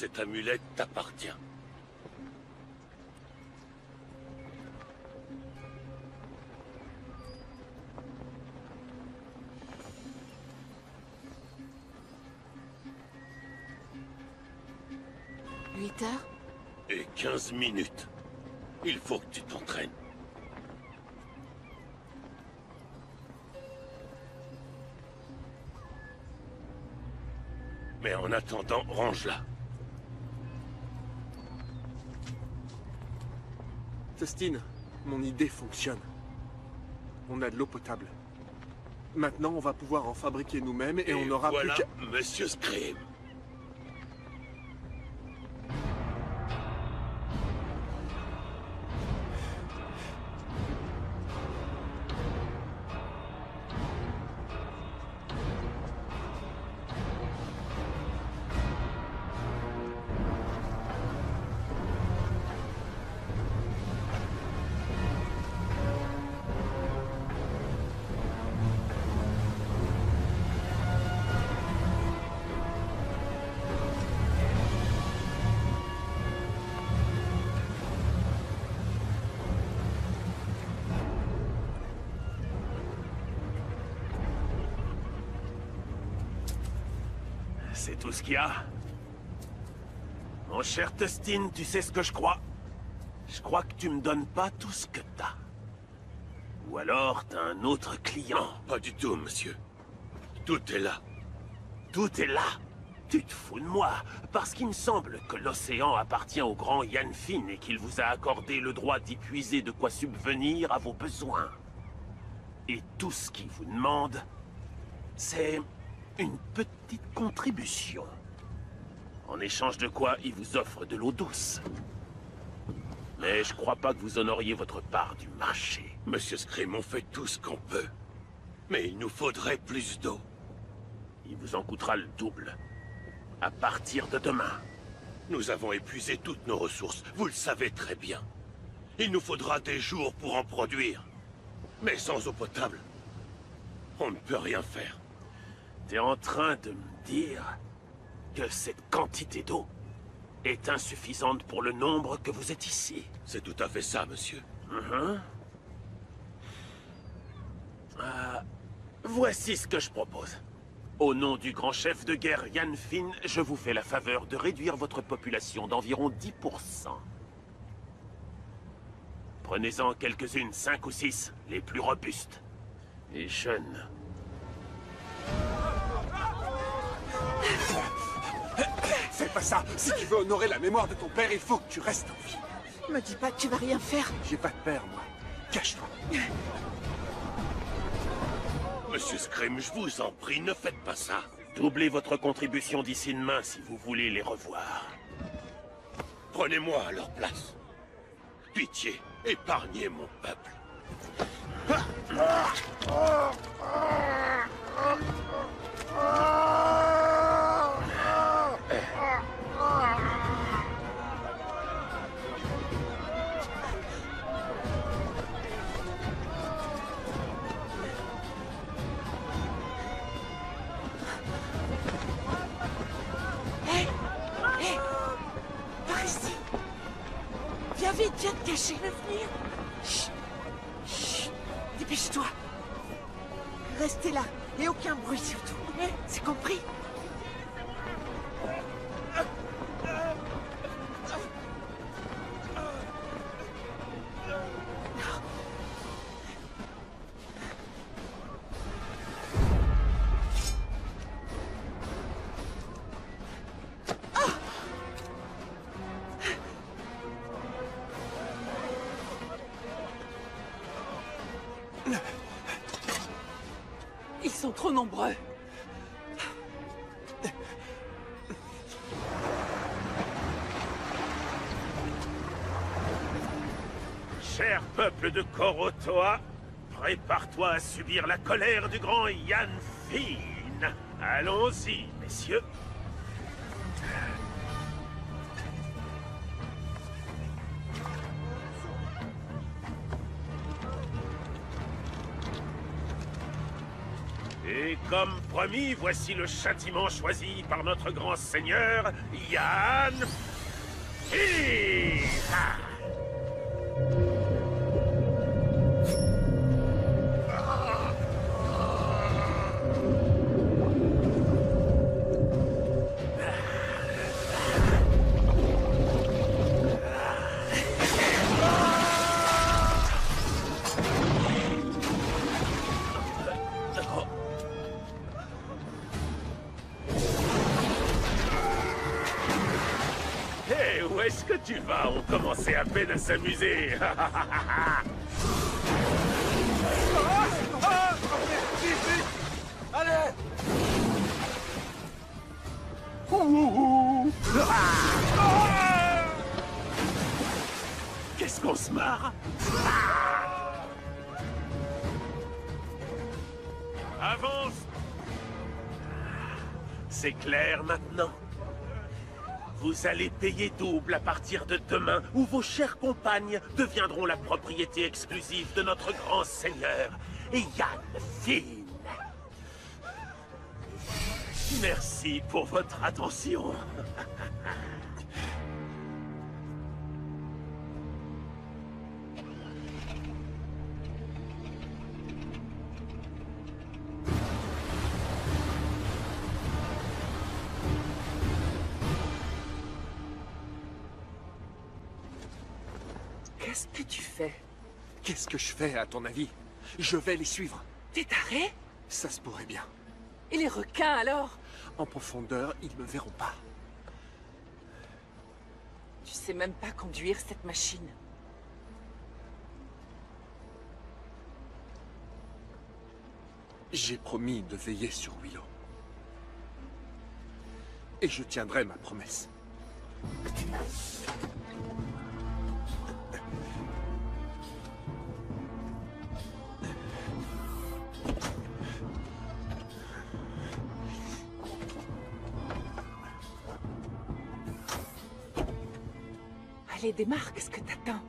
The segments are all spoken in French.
cette amulette t'appartient. « 8 heures? Et 15 minutes. Il faut que tu t'entraînes. Mais en attendant, range-la. Testine, mon idée fonctionne. On a de l'eau potable. Maintenant, on va pouvoir en fabriquer nous-mêmes et on n'aura voilà, plus qu'à... Monsieur Scream. C'est tout ce qu'il y a. Mon cher Tustin, tu sais ce que je crois? Je crois que tu me donnes pas tout ce que t'as. Ou alors t'as un autre client. Non, pas du tout, monsieur. Tout est là. Tout est là. Tu te fous de moi, parce qu'il me semble que l'océan appartient au grand Yann Finn et qu'il vous a accordé le droit d'y puiser de quoi subvenir à vos besoins. Et tout ce qu'il vous demande, c'est une petite contribution. En échange de quoi, il vous offre de l'eau douce. Mais je crois pas que vous honoriez votre part du marché. Monsieur Scream, on fait tout ce qu'on peut. Mais il nous faudrait plus d'eau. Il vous en coûtera le double. À partir de demain. Nous avons épuisé toutes nos ressources, vous le savez très bien. Il nous faudra des jours pour en produire. Mais sans eau potable, on ne peut rien faire. T'es en train de me dire que cette quantité d'eau est insuffisante pour le nombre que vous êtes ici. C'est tout à fait ça, monsieur. Voici ce que je propose. Au nom du grand chef de guerre Yann Finn, je vous fais la faveur de réduire votre population d'environ 10%. Prenez-en quelques-unes, 5 ou 6, les plus robustes et jeunes. Fais pas ça. Si tu veux honorer la mémoire de ton père, il faut que tu restes en vie. Me dis pas que tu vas rien faire. J'ai pas de père, moi. Cache-toi. Monsieur Scream, je vous en prie, ne faites pas ça. Doublez votre contribution d'ici demain si vous voulez les revoir. Prenez-moi à leur place. Pitié, épargnez mon peuple. Hé, par ici. Viens vite, viens te cacher. Je vais venir. Chut. Chut. Dépêche-toi. Restez là, et aucun bruit surtout. C'est compris? Ils sont trop nombreux. Cher peuple de Korotoa, prépare-toi à subir la colère du grand Yann Finn. Allons-y, messieurs. Et Comme promis, voici le châtiment choisi par notre grand seigneur, Yann Fir. Où est-ce que tu vas? On commençait à peine à s'amuser. Allez! Qu'est-ce qu'on se marre? Avance! C'est clair maintenant. Vous allez payer double à partir de demain, où vos chères compagnes deviendront la propriété exclusive de notre grand seigneur, Yann Fir. Merci pour votre attention. Qu'est-ce que tu fais? Qu'est-ce que je fais, à ton avis? Je vais les suivre. T'es taré? Ça se pourrait bien. Et les requins alors? En profondeur, ils me verront pas. Tu sais même pas conduire cette machine. J'ai promis de veiller sur Willow. Et je tiendrai ma promesse. Allez, démarre, qu'est-ce que t'attends?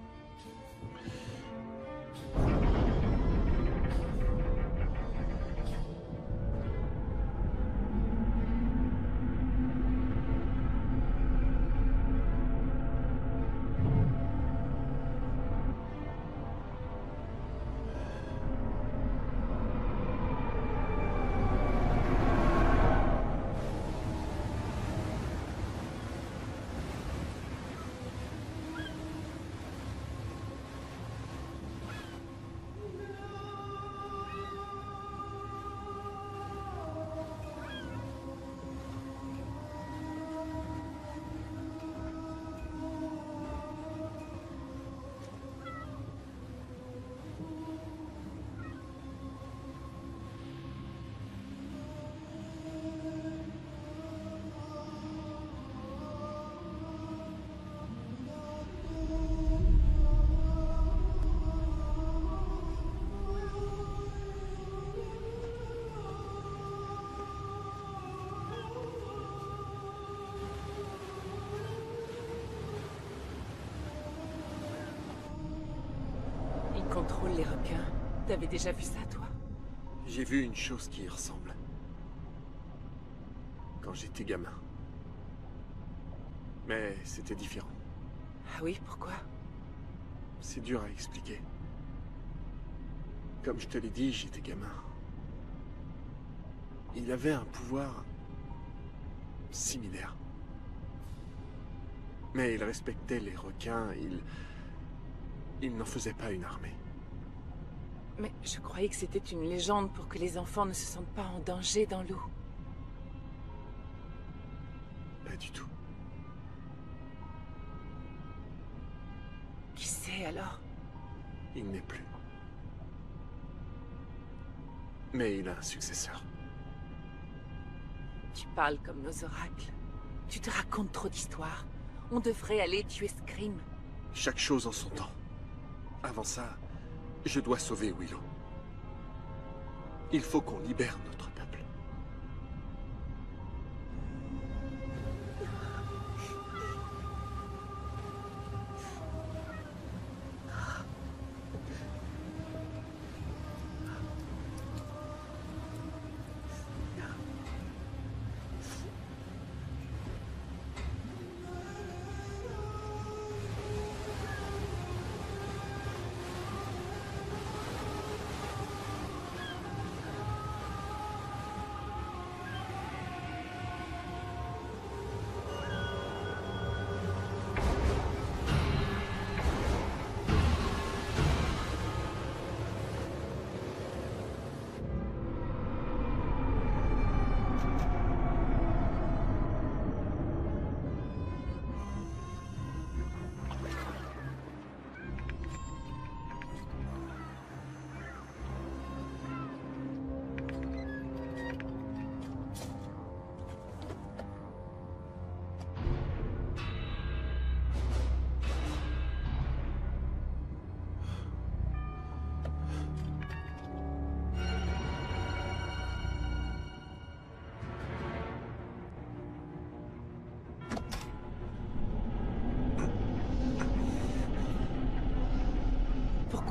Ils contrôlent les requins. T'avais déjà vu ça, toi? J'ai vu une chose qui y ressemble. Quand j'étais gamin. Mais c'était différent. Ah oui, pourquoi? C'est dur à expliquer. Comme je te l'ai dit, j'étais gamin. Il avait un pouvoir similaire. Mais il respectait les requins, il n'en faisait pas une armée. Mais je croyais que c'était une légende pour que les enfants ne se sentent pas en danger dans l'eau. Pas du tout. Qui sait alors? Il n'est plus. Mais il a un successeur. Tu parles comme nos oracles. Tu te racontes trop d'histoires. On devrait aller tuer Scream. Chaque chose en son temps. Avant ça, je dois sauver Willow. Il faut qu'on libère notre peuple.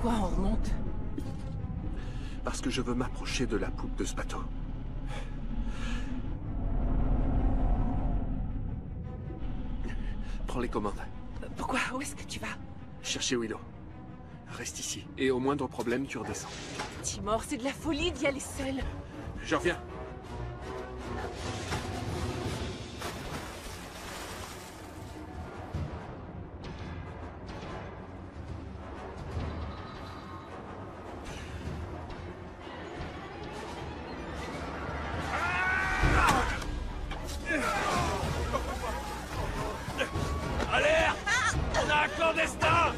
Pourquoi on remonte? Parce que je veux m'approcher de la poupe de ce bateau. Prends les commandes. Pourquoi? Où est-ce que tu vas? Chercher Willow. Reste ici. Et au moindre problème, tu redescends. Timor, c'est de la folie d'y aller seul. Je reviens. Alerte! On a un clandestin!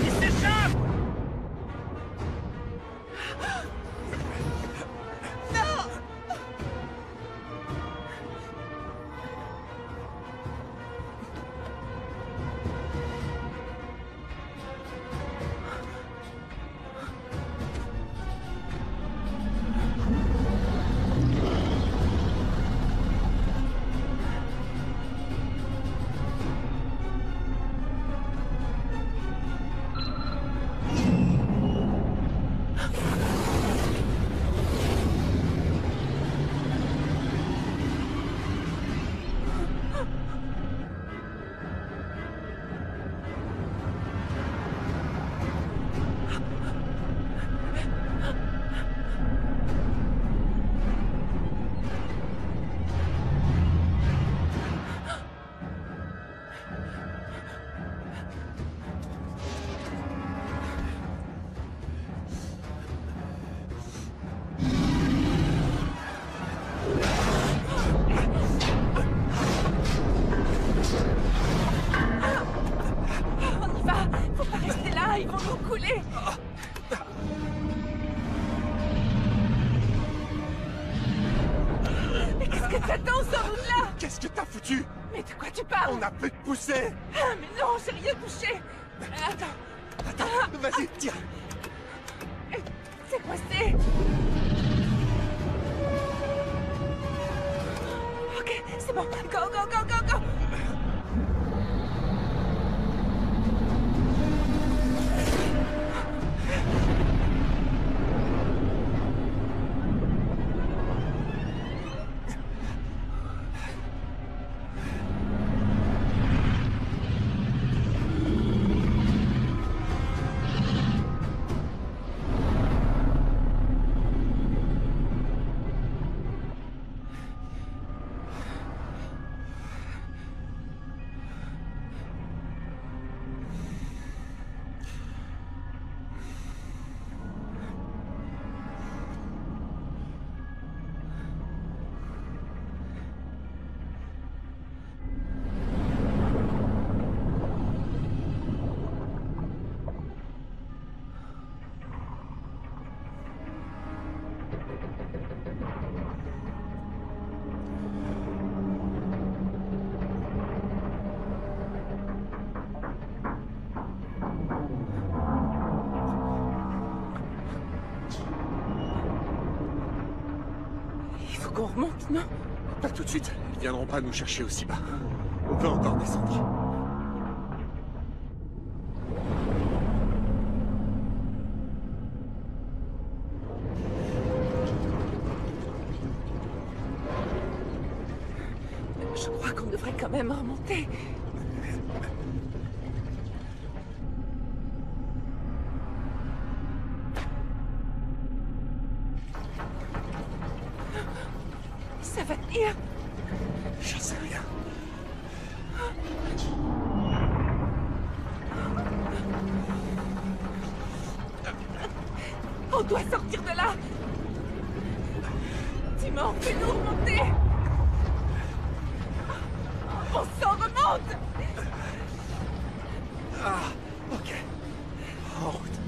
Il s'échappe! On y va! Faut pas rester là, ils vont nous couler! Mais qu'est-ce que t'attends, sors-nous de là! Qu'est-ce que t'as foutu? Mais de quoi tu parles? On a pu te pousser! Ah, mais non, j'ai rien touché! Attends, Attends, vas-y, tiens! c'est coincé! Ok, c'est bon, go, go, go, go, go! On remonte, non? Pas tout de suite. Ils viendront pas nous chercher aussi bas. On peut encore descendre. Je crois qu'on devrait quand même remonter. Ça va tenir? J'en sais rien. On doit sortir de là! Timor, fais-nous remonter! On s'en remonte! Ah, ok. En route.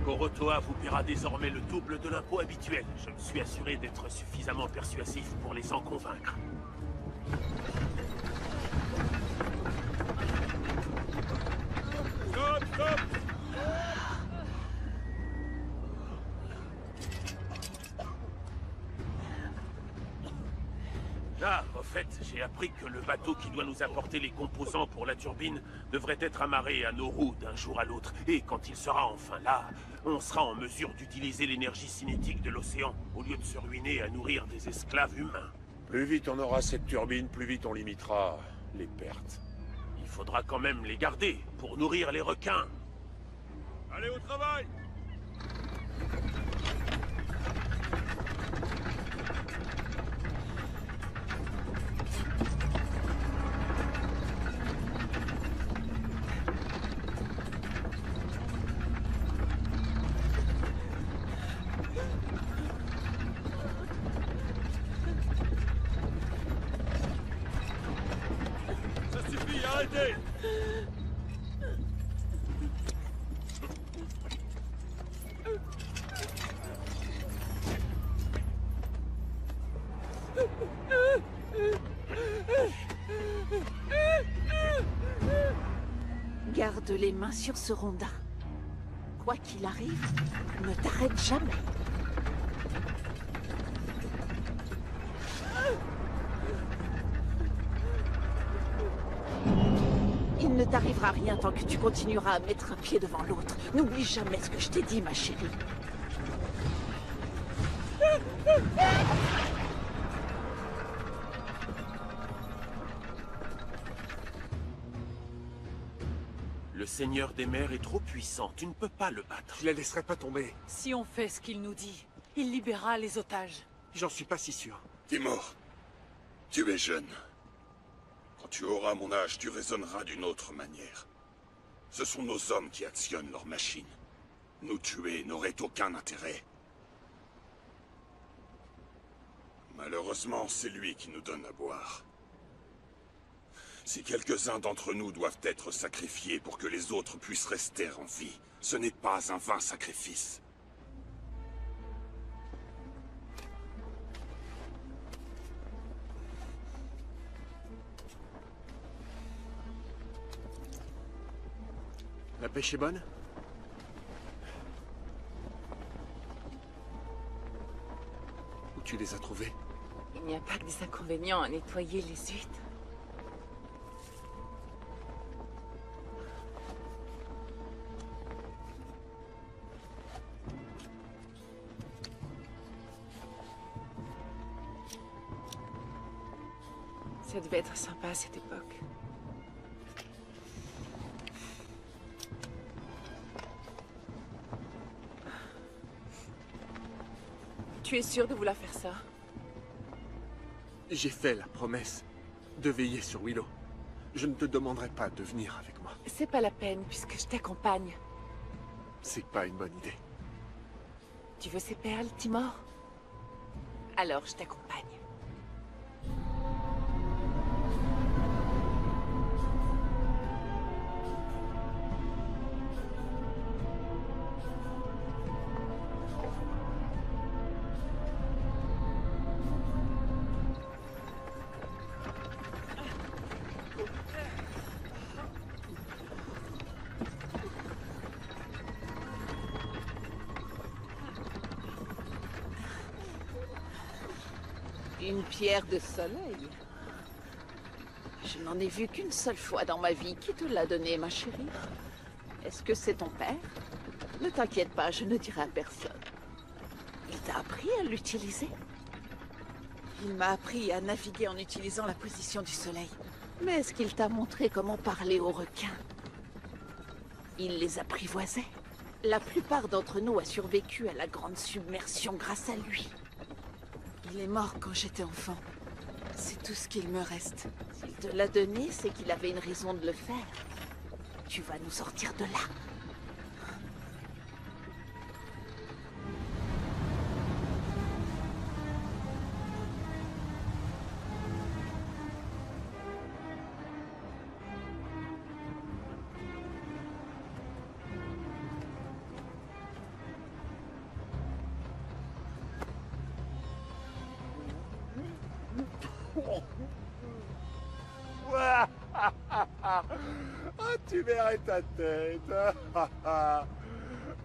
Corotoa vous paiera désormais le double de l'impôt habituel. Je me suis assuré d'être suffisamment persuasif pour les en convaincre. Stop, stop! Ah, au fait, j'ai appris que le bateau qui doit nous apporter les composants pour la turbine devrait être amarré à nos roues d'un jour à l'autre. Et quand il sera enfin là, on sera en mesure d'utiliser l'énergie cinétique de l'océan, au lieu de se ruiner à nourrir des esclaves humains. Plus vite on aura cette turbine, plus vite on limitera les pertes. Il faudra quand même les garder, pour nourrir les requins. Allez au travail! Ça suffit, arrêtez! Garde les mains sur ce rondin. Quoi qu'il arrive, ne t'arrête jamais. Il ne t'arrivera rien tant que tu continueras à mettre un pied devant l'autre. N'oublie jamais ce que je t'ai dit, ma chérie. Le Seigneur des mers est trop puissant, tu ne peux pas le battre. Je la laisserai pas tomber. Si on fait ce qu'il nous dit, il libérera les otages. J'en suis pas si sûr. Timor, tu es jeune. Quand tu auras mon âge, tu raisonneras d'une autre manière. Ce sont nos hommes qui actionnent leurs machines. Nous tuer n'aurait aucun intérêt. Malheureusement, c'est lui qui nous donne à boire. Si quelques-uns d'entre nous doivent être sacrifiés pour que les autres puissent rester en vie, ce n'est pas un vain sacrifice. La pêche est bonne? Où tu les as trouvés? Il n'y a pas que des inconvénients à nettoyer les huîtres. Ça devait être sympa à cette époque. Tu es sûr de vouloir faire ça? J'ai fait la promesse de veiller sur Willow. Je ne te demanderai pas de venir avec moi. C'est pas la peine, puisque je t'accompagne. C'est pas une bonne idée. Tu veux ces perles, Timor? Alors je t'accompagne. Une pierre de soleil. Je n'en ai vu qu'une seule fois dans ma vie. Qui te l'a donnée, ma chérie? Est-ce que c'est ton père? Ne t'inquiète pas, je ne dirai à personne. Il t'a appris à l'utiliser? Il m'a appris à naviguer en utilisant la position du soleil. Mais est-ce qu'il t'a montré comment parler aux requins? Il les apprivoisait. La plupart d'entre nous a survécu à la grande submersion grâce à lui. Il est mort quand j'étais enfant. C'est tout ce qu'il me reste. S'il te l'a donné, c'est qu'il avait une raison de le faire. Tu vas nous sortir de là. Tu verrais ta tête.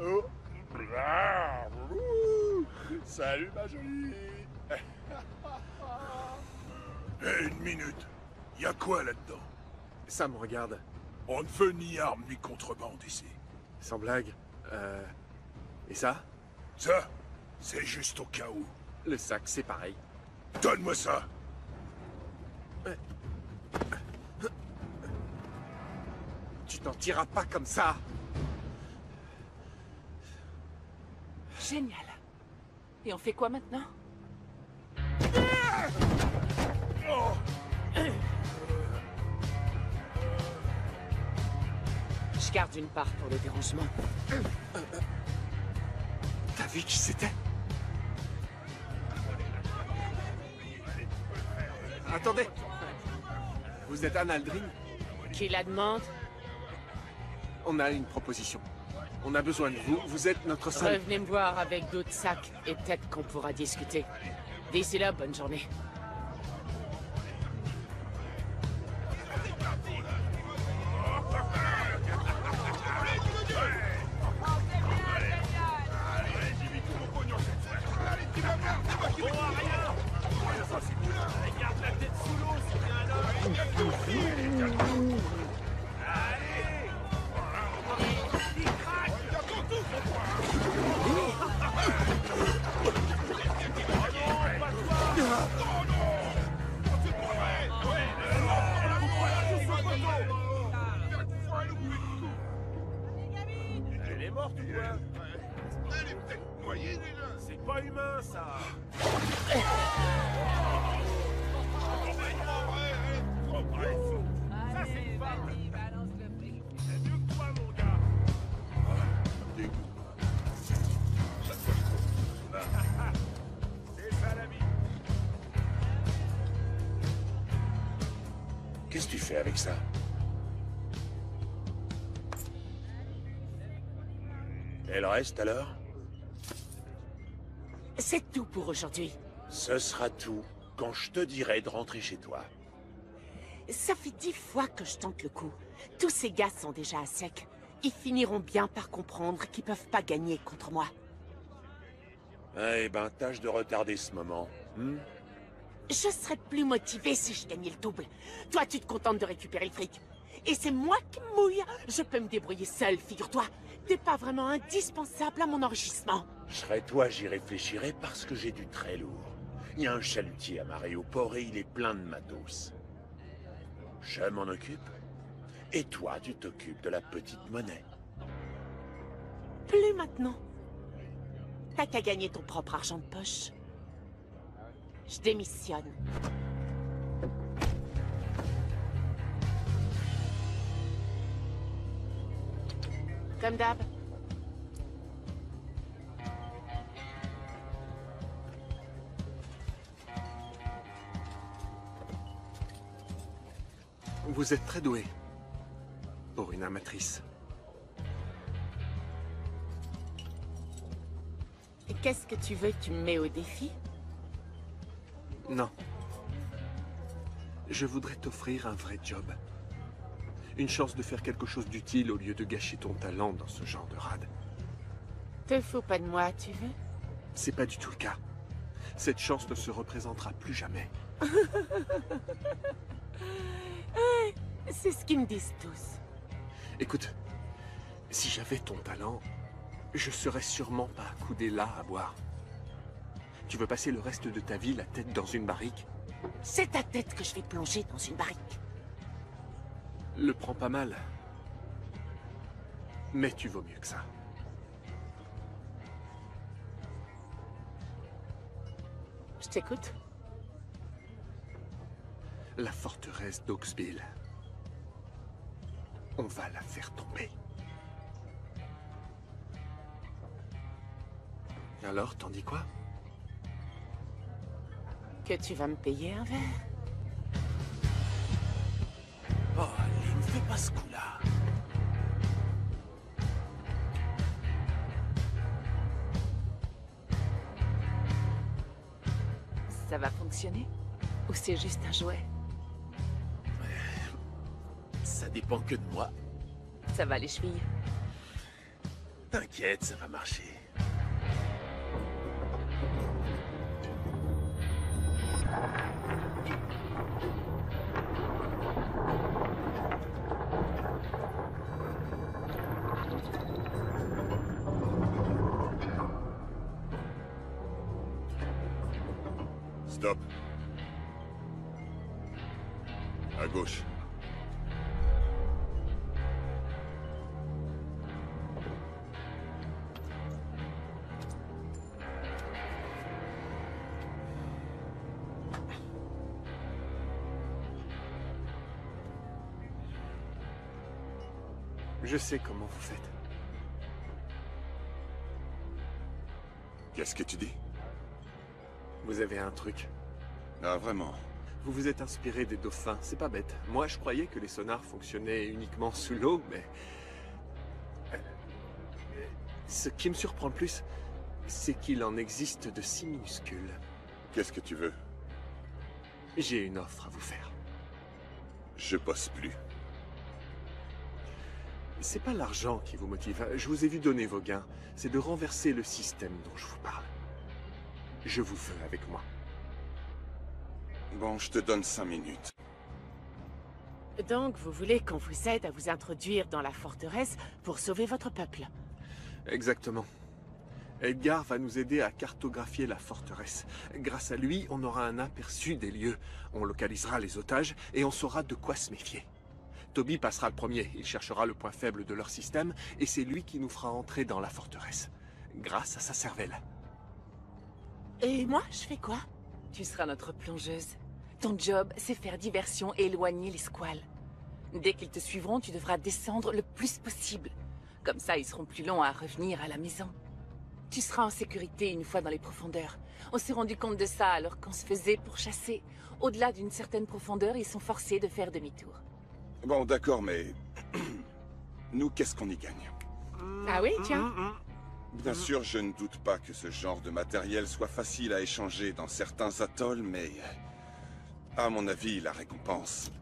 Oh. Salut ma jolie. Hé, une minute. Y a quoi là-dedans? Ça me regarde. On ne veut ni armes ni contrebande ici. Sans blague. Et ça? Ça, c'est juste au cas où. Le sac, c'est pareil. Donne-moi ça. Tu t'en tireras pas comme ça. Génial. Et on fait quoi maintenant? Je garde une part pour le dérangement. T'as vu qui c'était? Attendez. Vous êtes Anne Aldrin? Qui la demande? On a une proposition. On a besoin de vous. Vous êtes notre seul... Revenez me voir avec d'autres sacs et peut-être qu'on pourra discuter. D'ici là, bonne journée. Elle est morte ou quoi? Elle est peut-être noyée déjà. C'est pas humain, ça. Ça, c'est une femme. C'est mieux que toi, mon gars. C'est ça, la vie. Qu'est-ce que tu fais avec ça? Et le reste alors? C'est tout pour aujourd'hui. Ce sera tout quand je te dirai de rentrer chez toi. Ça fait 10 fois que je tente le coup. Tous ces gars sont déjà à sec. Ils finiront bien par comprendre qu'ils peuvent pas gagner contre moi. Eh ben, tâche de retarder ce moment. Je serais plus motivé si je gagnais le double. Toi, tu te contentes de récupérer le fric. Et c'est moi qui me mouille. Je peux me débrouiller seul, figure-toi. T'es pas vraiment indispensable à mon enrichissement. Je serais toi, j'y réfléchirais parce que j'ai du très lourd. Il y a un chalutier amarré au port et il est plein de matos. Je m'en occupe. Et toi, tu t'occupes de la petite monnaie. Plus maintenant. T'as qu'à gagner ton propre argent de poche. Je démissionne. Comme d'hab. Vous êtes très doué. Pour une amatrice. Et qu'est-ce que tu veux que tu me mets au défi? Non. Je voudrais t'offrir un vrai job. Une chance de faire quelque chose d'utile au lieu de gâcher ton talent dans ce genre de rade. Te fous pas de moi, tu veux? C'est pas du tout le cas. Cette chance ne se représentera plus jamais. C'est ce qu'ils me disent tous. Écoute, si j'avais ton talent, je serais sûrement pas accoudé là à boire. Tu veux passer le reste de ta vie la tête dans une barrique? C'est ta tête que je vais plonger dans une barrique. Le prends pas mal. Mais tu vaux mieux que ça. Je t'écoute. La forteresse d'Oaksville. On va la faire tomber. Alors, t'en dis quoi? Que tu vas me payer un verre? Oh, allez, ne fais pas ce coup-là. Ça va fonctionner? Ou c'est juste un jouet? Ça dépend que de moi. Ça va les chevilles? T'inquiète, ça va marcher. Stop. À gauche. Je sais comment vous faites. Qu'est-ce que tu dis? Vous avez un truc. Ah, vraiment? Vous vous êtes inspiré des dauphins, c'est pas bête. Moi, je croyais que les sonars fonctionnaient uniquement sous l'eau, mais... Ce qui me surprend le plus, c'est qu'il en existe de si minuscules. Qu'est-ce que tu veux? J'ai une offre à vous faire. Je bosse plus. C'est pas l'argent qui vous motive. Je vous ai vu donner vos gains. C'est de renverser le système dont je vous parle. Je vous veux avec moi. Bon, je te donne 5 minutes. Donc, vous voulez qu'on vous aide à vous introduire dans la forteresse pour sauver votre peuple? Exactement. Edgar va nous aider à cartographier la forteresse. Grâce à lui, on aura un aperçu des lieux. On localisera les otages et on saura de quoi se méfier. Toby passera le premier. Il cherchera le point faible de leur système et c'est lui qui nous fera entrer dans la forteresse. Grâce à sa cervelle. Et moi, je fais quoi? Tu seras notre plongeuse. Ton job, c'est faire diversion et éloigner les squales. Dès qu'ils te suivront, tu devras descendre le plus possible. Comme ça, ils seront plus longs à revenir à la maison. Tu seras en sécurité une fois dans les profondeurs. On s'est rendu compte de ça alors qu'on se faisait pour chasser. Au-delà d'une certaine profondeur, ils sont forcés de faire demi-tour. Bon, d'accord, mais... Nous, qu'est-ce qu'on y gagne? Ah oui, tiens. Bien sûr, je ne doute pas que ce genre de matériel soit facile à échanger dans certains atolls, mais... À mon avis, la récompense...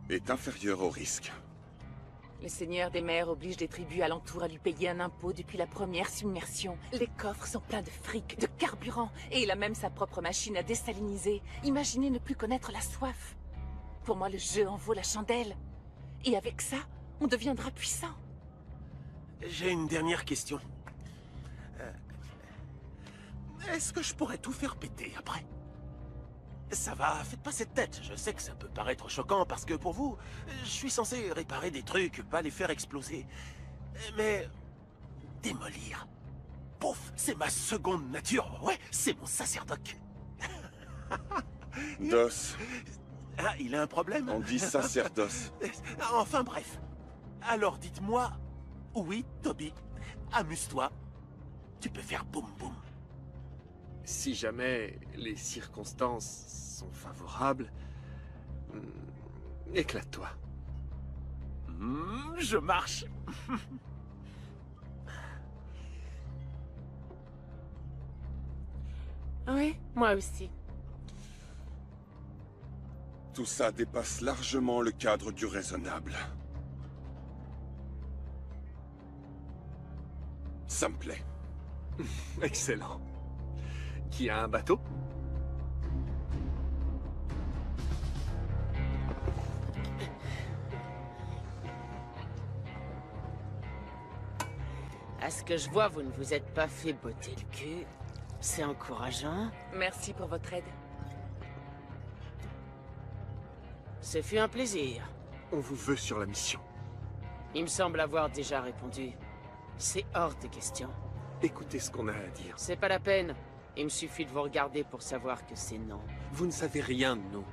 est inférieure au risque. Le seigneur des mers oblige les tribus alentour à lui payer un impôt depuis la première submersion. Les coffres sont pleins de fric, de carburant, et il a même sa propre machine à désaliniser. Imaginez ne plus connaître la soif. Pour moi, le jeu en vaut la chandelle. Et avec ça, on deviendra puissant. J'ai une dernière question. Est-ce que je pourrais tout faire péter après? Ça va, faites pas cette tête. Je sais que ça peut paraître choquant parce que pour vous, je suis censé réparer des trucs, pas les faire exploser. Mais... démolir... Pouf, c'est ma seconde nature. Ouais, c'est mon sacerdoce. Dos, Ah, il a un problème? on dit sacerdoce. Enfin bref. Alors dites-moi... Oui, Toby, amuse-toi. Tu peux faire boum boum. Si jamais les circonstances sont favorables, éclate-toi. Je marche. Oui, moi aussi. Tout ça dépasse largement le cadre du raisonnable. Ça me plaît. Excellent. Qui a un bateau? À ce que je vois, vous ne vous êtes pas fait botter le cul. C'est encourageant. Merci pour votre aide. Ce fut un plaisir. On vous veut sur la mission. Il me semble avoir déjà répondu. C'est hors de question. Écoutez ce qu'on a à dire. C'est pas la peine. Il me suffit de vous regarder pour savoir que c'est non. Vous ne savez rien de nous.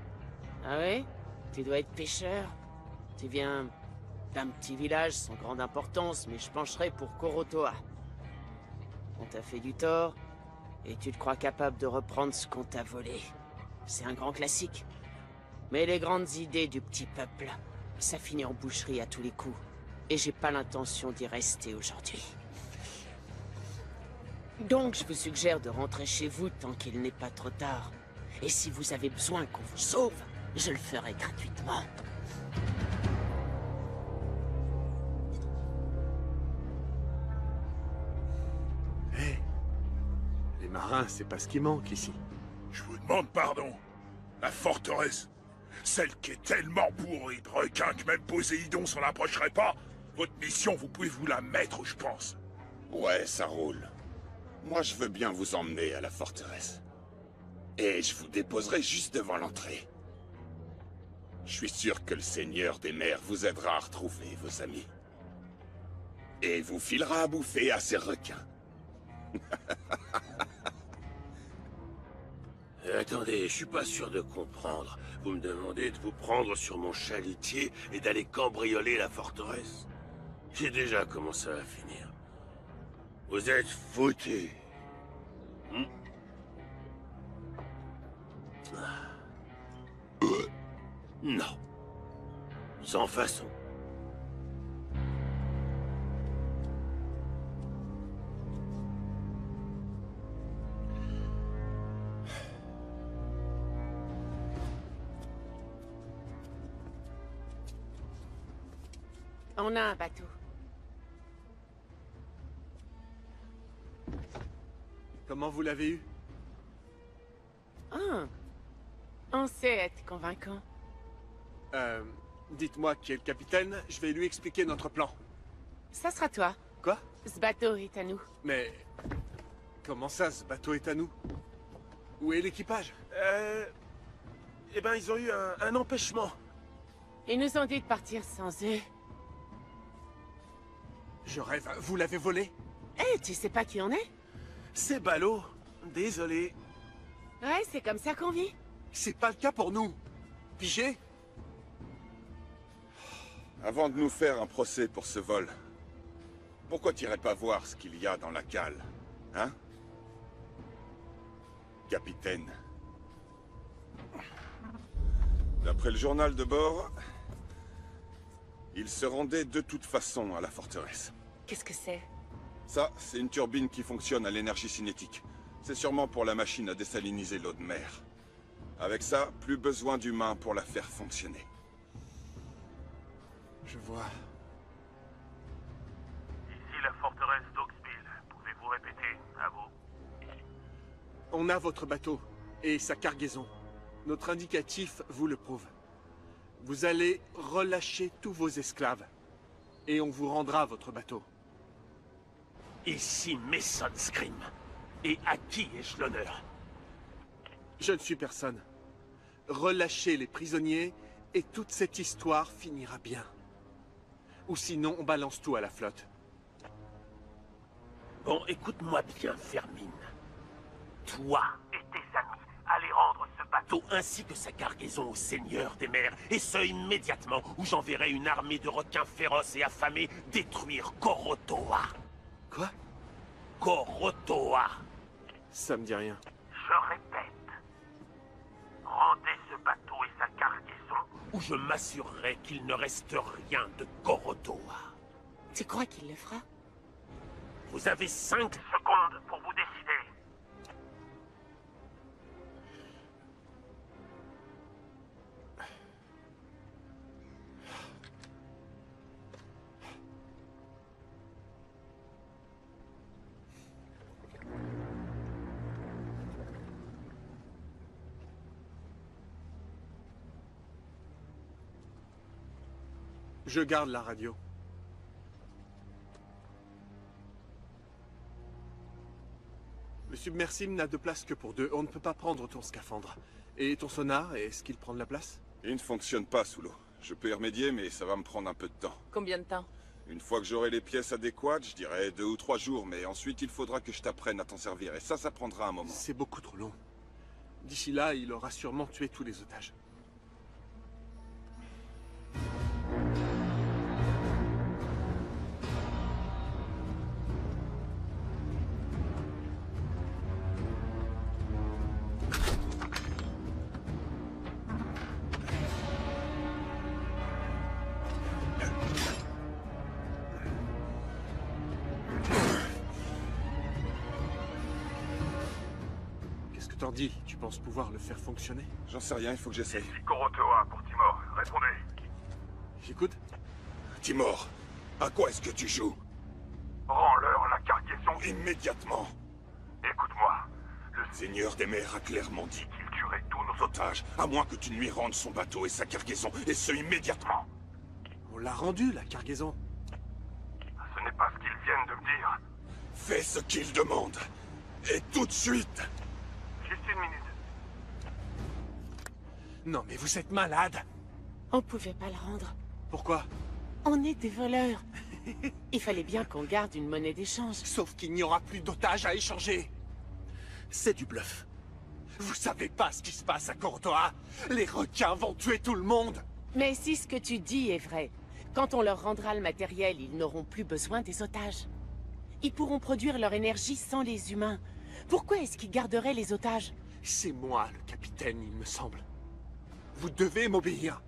Ah ouais? Tu dois être pêcheur. Tu viens d'un petit village sans grande importance, mais je pencherai pour Korotoa. On t'a fait du tort, et tu te crois capable de reprendre ce qu'on t'a volé. C'est un grand classique. Mais les grandes idées du petit peuple, ça finit en boucherie à tous les coups. Et j'ai pas l'intention d'y rester aujourd'hui. Donc je vous suggère de rentrer chez vous tant qu'il n'est pas trop tard. Et si vous avez besoin qu'on vous sauve, je le ferai gratuitement. marins, c'est pas ce qui manque ici. Je vous demande pardon. La forteresse, celle qui est tellement bourrée de requins que même Poséidon s'en approcherait pas, votre mission, vous pouvez vous la mettre, je pense. Ouais, ça roule. Moi, je veux bien vous emmener à la forteresse. Et je vous déposerai juste devant l'entrée. Je suis sûr que le Seigneur des mers vous aidera à retrouver vos amis. Et vous filera à bouffer à ces requins. Attendez, je suis pas sûr de comprendre. Vous me demandez de vous prendre sur mon chalutier et d'aller cambrioler la forteresse? J'ai déjà commencé à finir. Vous êtes foutus. Non. Sans façon. On a un bateau. Comment vous l'avez eu? Ah. On sait être convaincant. Dites-moi qui est le capitaine, je vais lui expliquer notre plan. Ça sera toi. Quoi? Ce bateau est à nous. Mais... comment ça, ce bateau est à nous? Où est l'équipage? Eh ben, ils ont eu un empêchement. Ils nous ont dit de partir sans eux. Je rêve, vous l'avez volé? Eh, tu sais pas qui on est? C'est ballot. Désolé. Ouais, c'est comme ça qu'on vit. C'est pas le cas pour nous. Pigé? Avant de nous faire un procès pour ce vol, pourquoi t'irais pas voir ce qu'il y a dans la cale, hein? Capitaine. D'après le journal de bord, il se rendait de toute façon à la forteresse. Qu'est-ce que c'est? Ça, c'est une turbine qui fonctionne à l'énergie cinétique. C'est sûrement pour la machine à désaliniser l'eau de mer. Avec ça, plus besoin d'humains pour la faire fonctionner. Je vois. Ici la forteresse d'Oxbill. Pouvez-vous répéter, à vous? On a votre bateau et sa cargaison. Notre indicatif vous le prouve. Vous allez relâcher tous vos esclaves. Et on vous rendra votre bateau. Ici Mason Scream. Et à qui ai-je l'honneur? Je ne suis personne. Relâchez les prisonniers et toute cette histoire finira bien. Ou sinon, on balance tout à la flotte. Bon, écoute-moi bien, Fermine. Toi et tes amis allez rendre ce bateau ainsi que sa cargaison au Seigneur des mers, et ce immédiatement, ou j'enverrai une armée de requins féroces et affamés détruire Korotoa. Quoi? Korotoa. Ça me dit rien. Je répète. Rendez ce bateau et sa cargaison, ou je m'assurerai qu'il ne reste rien de Korotoa. Tu crois qu'il le fera? Vous avez 5 secondes pour vous décider. Je garde la radio. Le submersible n'a de place que pour 2. On ne peut pas prendre ton scaphandre. Et ton sonar, est-ce qu'il prend de la place? Il ne fonctionne pas sous l'eau. Je peux y remédier, mais ça va me prendre un peu de temps. Combien de temps? Une fois que j'aurai les pièces adéquates, je dirais 2 ou 3 jours, mais ensuite il faudra que je t'apprenne à t'en servir, et ça prendra un moment. C'est beaucoup trop long. D'ici là, il aura sûrement tué tous les otages. T'en dis, tu penses pouvoir le faire fonctionner? J'en sais rien, il faut que j'essaye. Korotoa pour Timor, répondez. J'écoute. Timor, à quoi est-ce que tu joues? Rends-leur la cargaison Immédiatement. Écoute-moi, Seigneur des mers a clairement dit qu'il tuerait tous nos otages, à moins que tu ne lui rendes son bateau et sa cargaison, et ce immédiatement. On l'a rendu, la cargaison. Ce n'est pas ce qu'ils viennent de me dire. Fais ce qu'ils demandent. Et tout de suite. Juste une minute. Non, mais vous êtes malade. On pouvait pas le rendre. Pourquoi? On est des voleurs. Il fallait bien qu'on garde une monnaie d'échange. Sauf qu'il n'y aura plus d'otages à échanger. C'est du bluff. Vous savez pas ce qui se passe à Cordoa. Les requins vont tuer tout le monde. Mais si ce que tu dis est vrai, quand on leur rendra le matériel, ils n'auront plus besoin des otages. Ils pourront produire leur énergie sans les humains. Pourquoi est-ce qu'ils garderaient les otages? C'est moi le capitaine, il me semble. Vous devez m'obéir.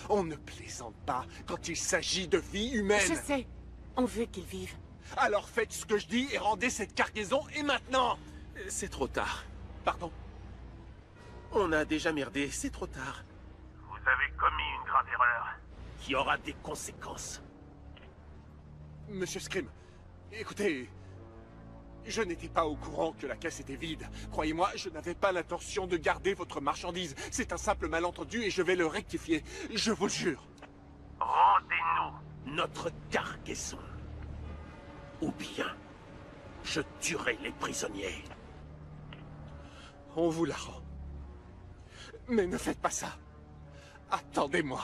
On ne plaisante pas quand il s'agit de vie humaine. Je sais. On veut qu'ils vivent. Alors faites ce que je dis et rendez cette cargaison, et maintenant. C'est trop tard. Pardon? On a déjà merdé, c'est trop tard. Vous avez commis une grave erreur. Qui aura des conséquences. Monsieur Scream, écoutez... Je n'étais pas au courant que la caisse était vide. Croyez-moi, je n'avais pas l'intention de garder votre marchandise. C'est un simple malentendu et je vais le rectifier. Je vous le jure. Rendez-nous notre cargaison. Ou bien, je tuerai les prisonniers. On vous la rend. Mais ne faites pas ça. Attendez-moi.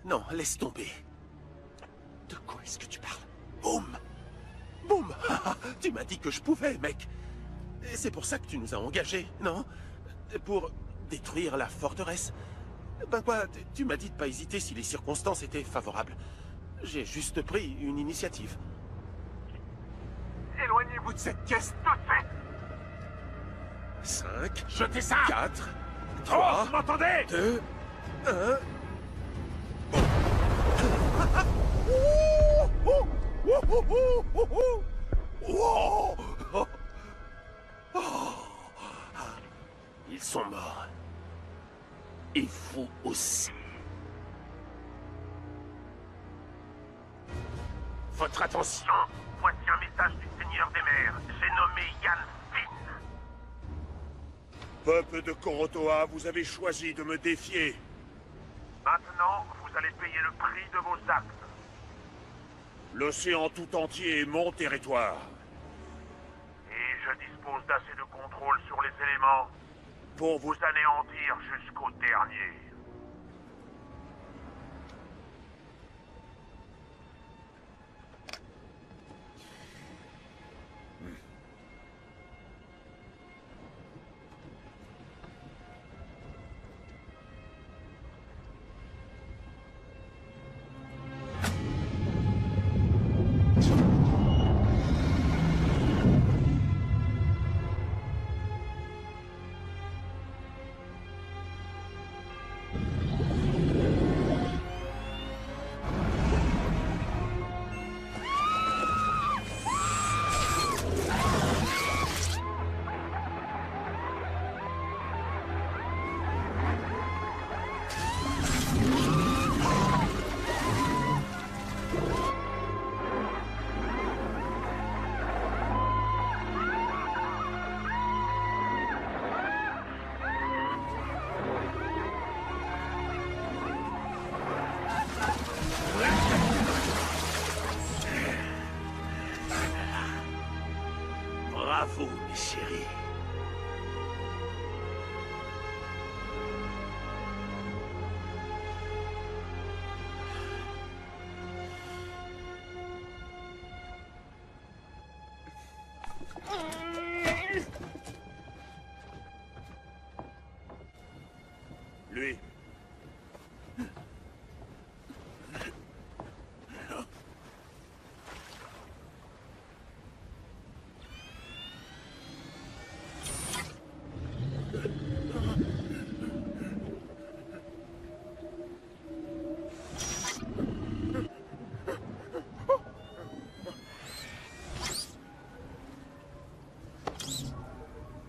Non, laisse tomber. De quoi est-ce que tu parles? Boum! Boum! Tu m'as dit que je pouvais, mec. Et c'est pour ça que tu nous as engagés, non? Pour détruire la forteresse. Ben quoi, tu m'as dit de pas hésiter si les circonstances étaient favorables. J'ai juste pris une initiative. Éloignez-vous de cette caisse tout de suite. 5, Jetez ça. 4, Oh, 3, vous m'entendez? 2, 1... Ils sont morts. Et vous aussi. Votre attention. Voici un message du Seigneur des Mers. J'ai nommé Yann Finn. Peuple de Corotoa, vous avez choisi de me défier. Maintenant, vous allez payer le prix de vos actes. L'océan tout entier est mon territoire. Et je dispose d'assez de contrôle sur les éléments pour vous anéantir jusqu'au dernier. Bravo, mes chéris. Lui.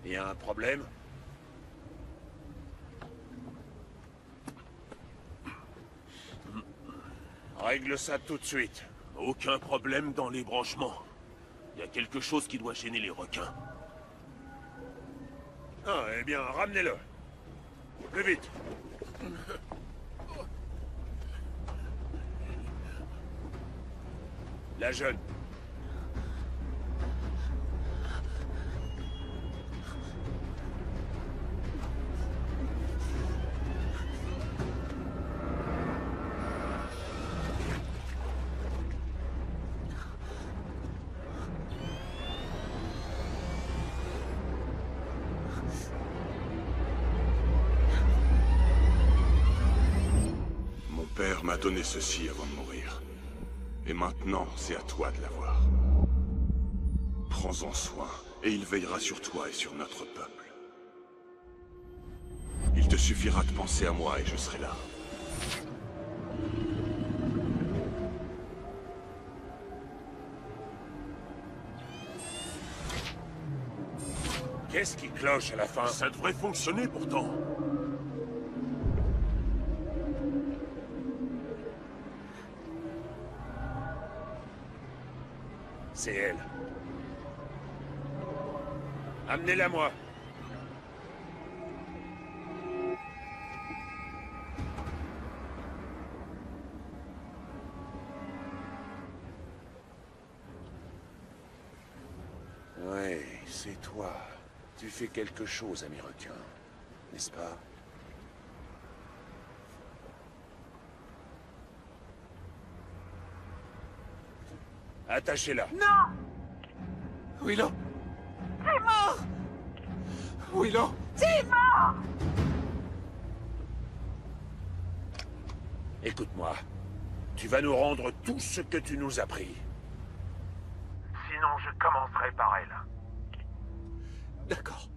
Y a un problème? Règle ça tout de suite. Aucun problème dans les branchements. Il y a quelque chose qui doit gêner les requins. Ah, eh bien, ramenez-le. Plus vite. La jeune. Mon père m'a donné ceci avant de mourir. Et maintenant, c'est à toi de l'avoir. Prends-en soin, et il veillera sur toi et sur notre peuple. Il te suffira de penser à moi et je serai là. Qu'est-ce qui cloche à la fin? Ça devrait fonctionner pourtant. C'est elle. Amenez-la moi. Ouais, c'est toi. Tu fais quelque chose, ami requin. N'est-ce pas? Attachez-la. Non! Willow! T'es mort! Willow! T'es mort! Écoute-moi. Tu vas nous rendre tout ce que tu nous as pris. Sinon, je commencerai par elle. D'accord.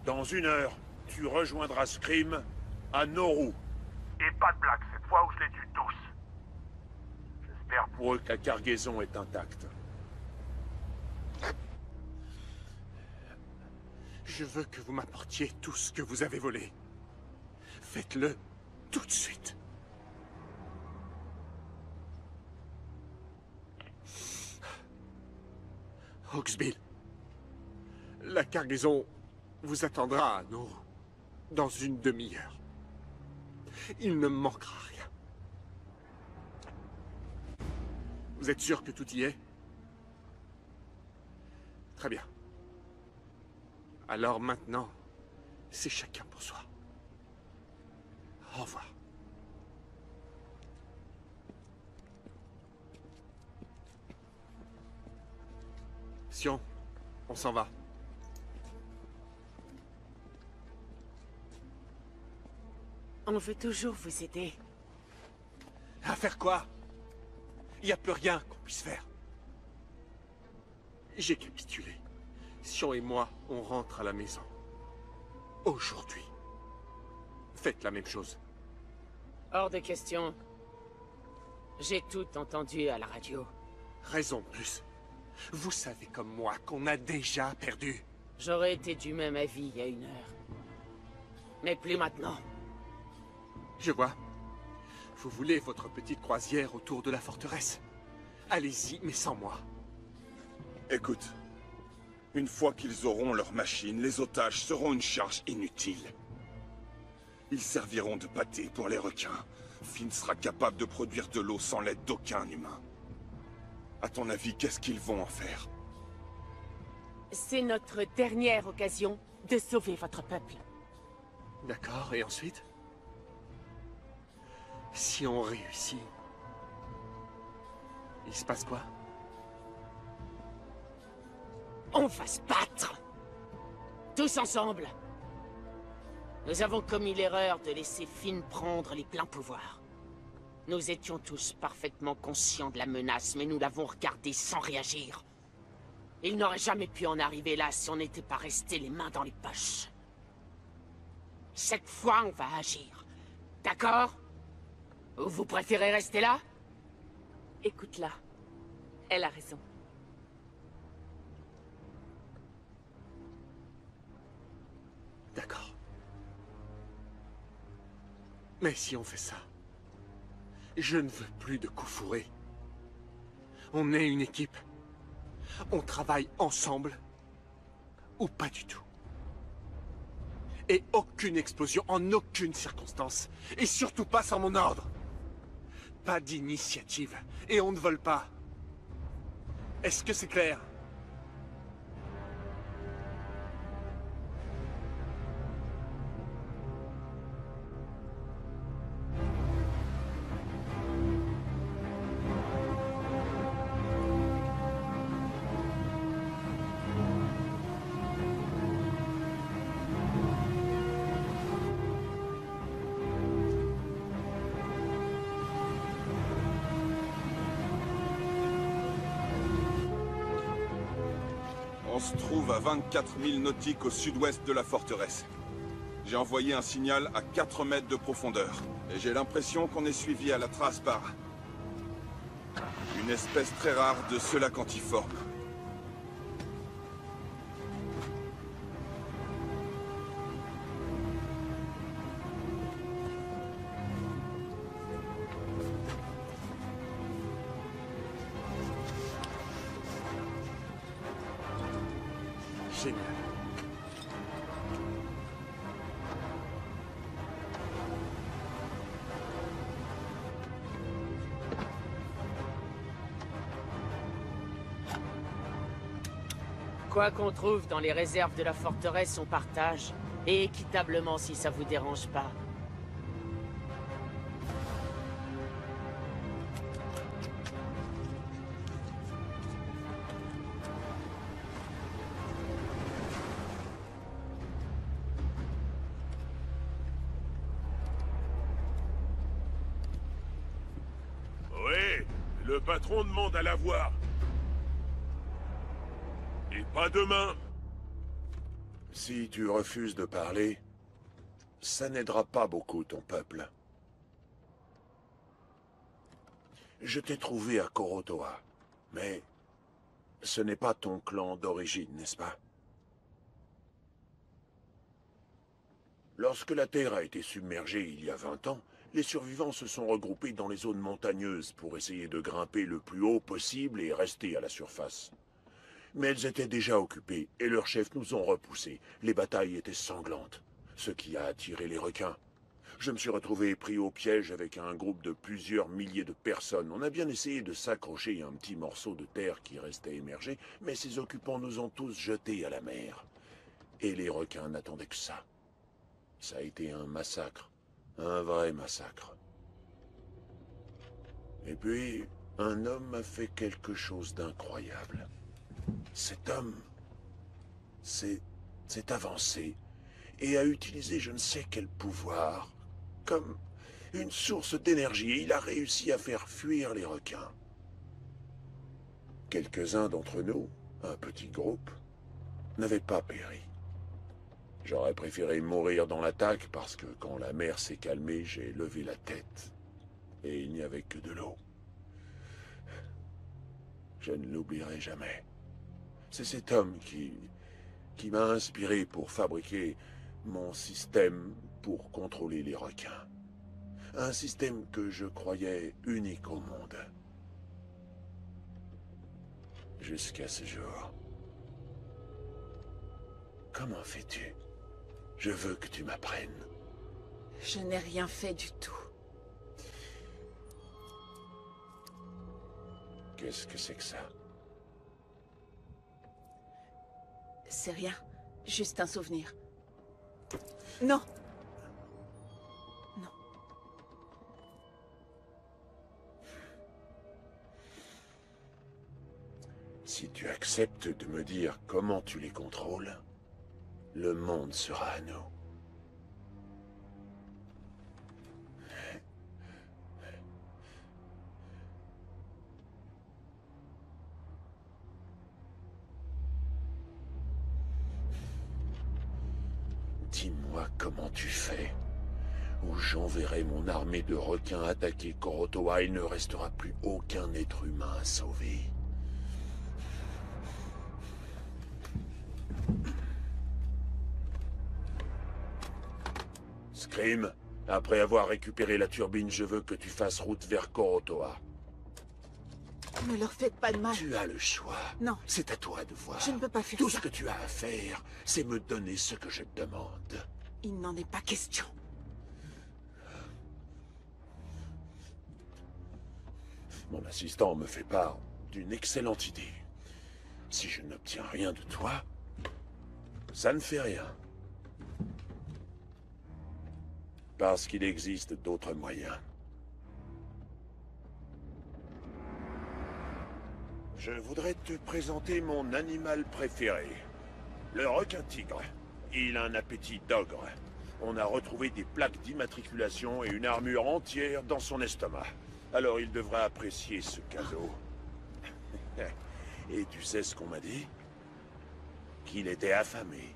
Dans 1 heure, tu rejoindras Scream à Nauru. Et pas de blague cette fois où je les tue tous. J'espère Pour eux que la cargaison est intacte. Je veux que vous m'apportiez tout ce que vous avez volé. Faites-le tout de suite. Hawksbill, la cargaison vous attendra à Nauru dans 1 demi-heure. Il ne manquera rien. Vous êtes sûr que tout y est? Très bien. Alors maintenant, c'est chacun pour soi. Au revoir. Sion, on s'en va. On veut toujours vous aider. À faire quoi? Il n'y a plus rien qu'on puisse faire. J'ai capitulé. Sion et moi, on rentre à la maison. Aujourd'hui. Faites la même chose. Hors de question. J'ai tout entendu à la radio. Raison de plus. Vous savez comme moi qu'on a déjà perdu. J'aurais été du même avis il y a 1 heure. Mais plus maintenant. Je vois. Vous voulez votre petite croisière autour de la forteresse. Allez-y, mais sans moi. Écoute, une fois qu'ils auront leur machine, les otages seront une charge inutile. Ils serviront de pâté pour les requins. Finn sera capable de produire de l'eau sans l'aide d'aucun humain. À ton avis, qu'est-ce qu'ils vont en faire? C'est notre dernière occasion de sauver votre peuple. D'accord, et ensuite? Si on réussit, il se passe quoi? On va se battre. Tous ensemble. Nous avons commis l'erreur de laisser Finn prendre les pleins pouvoirs. Nous étions tous parfaitement conscients de la menace, mais nous l'avons regardé sans réagir. Il n'aurait jamais pu en arriver là si on n'était pas restés les mains dans les poches. Cette fois, on va agir. D'accord? Ou vous préférez rester là? Écoute-la. Elle a raison. D'accord. Mais si on fait ça, je ne veux plus de coups fourrés. On est une équipe. On travaille ensemble ou pas du tout. Et aucune explosion en aucune circonstance. Et surtout pas sans mon ordre. Pas d'initiative. Et on ne vole pas. Est-ce que c'est clair? On se trouve à 24 000 nautiques au sud-ouest de la forteresse. J'ai envoyé un signal à 4 mètres de profondeur. Et j'ai l'impression qu'on est suivi à la trace par... une espèce très rare de selacantiforme. Génial. Quoi qu'on trouve dans les réserves de la forteresse, on partage. Et équitablement si ça vous dérange pas. Oui, le patron demande à la voir. Et pas demain. Si tu refuses de parler, ça n'aidera pas beaucoup ton peuple. Je t'ai trouvé à Korotoa, mais ce n'est pas ton clan d'origine, n'est-ce pas? Lorsque la Terre a été submergée il y a 20 ans, les survivants se sont regroupés dans les zones montagneuses pour essayer de grimper le plus haut possible et rester à la surface. Mais elles étaient déjà occupées, et leurs chefs nous ont repoussés. Les batailles étaient sanglantes, ce qui a attiré les requins. Je me suis retrouvé pris au piège avec un groupe de plusieurs milliers de personnes. On a bien essayé de s'accrocher à un petit morceau de terre qui restait émergé, mais ces occupants nous ont tous jetés à la mer. Et les requins n'attendaient que ça. Ça a été un massacre, un vrai massacre. Et puis, un homme a fait quelque chose d'incroyable. Cet homme s'est avancé et a utilisé je ne sais quel pouvoir comme une source d'énergie et il a réussi à faire fuir les requins. Quelques-uns d'entre nous, un petit groupe, n'avaient pas péri. J'aurais préféré mourir dans l'attaque parce que quand la mer s'est calmée, j'ai levé la tête et il n'y avait que de l'eau. Je ne l'oublierai jamais. C'est cet homme qui m'a inspiré pour fabriquer mon système pour contrôler les requins. Un système que je croyais unique au monde. Jusqu'à ce jour. Comment fais-tu? Je veux que tu m'apprennes. Je n'ai rien fait du tout. Qu'est-ce que c'est que ça? C'est rien. Juste un souvenir. Non. Non. Si tu acceptes de me dire comment tu les contrôles, le monde sera à nous. Dis-moi comment tu fais, ou j'enverrai mon armée de requins attaquer Korotoa, il ne restera plus aucun être humain à sauver. Scream, après avoir récupéré la turbine, je veux que tu fasses route vers Korotoa. Ne leur faites pas de mal. Tu as le choix. Non. C'est à toi de voir. Je ne peux pas faire Tout ça. ce que tu as à faire, c'est me donner ce que je te demande. Il n'en est pas question. Mon assistant me fait part d'une excellente idée. Si je n'obtiens rien de toi, ça ne fait rien. Parce qu'il existe d'autres moyens. Je voudrais te présenter mon animal préféré. Le requin-tigre. Il a un appétit d'ogre. On a retrouvé des plaques d'immatriculation et une armure entière dans son estomac. Alors il devrait apprécier ce cadeau. Et tu sais ce qu'on m'a dit? Qu'il était affamé.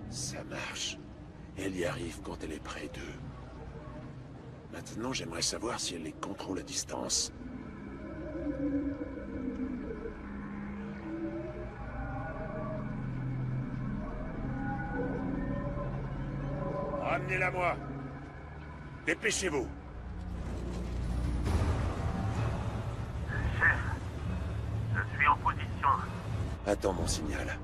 Ça marche. Elle y arrive quand elle est près d'eux. Maintenant, j'aimerais savoir si elle les contrôle à distance. Ramenez-la moi. Dépêchez-vous. Chef, je suis en position. Attends mon signal.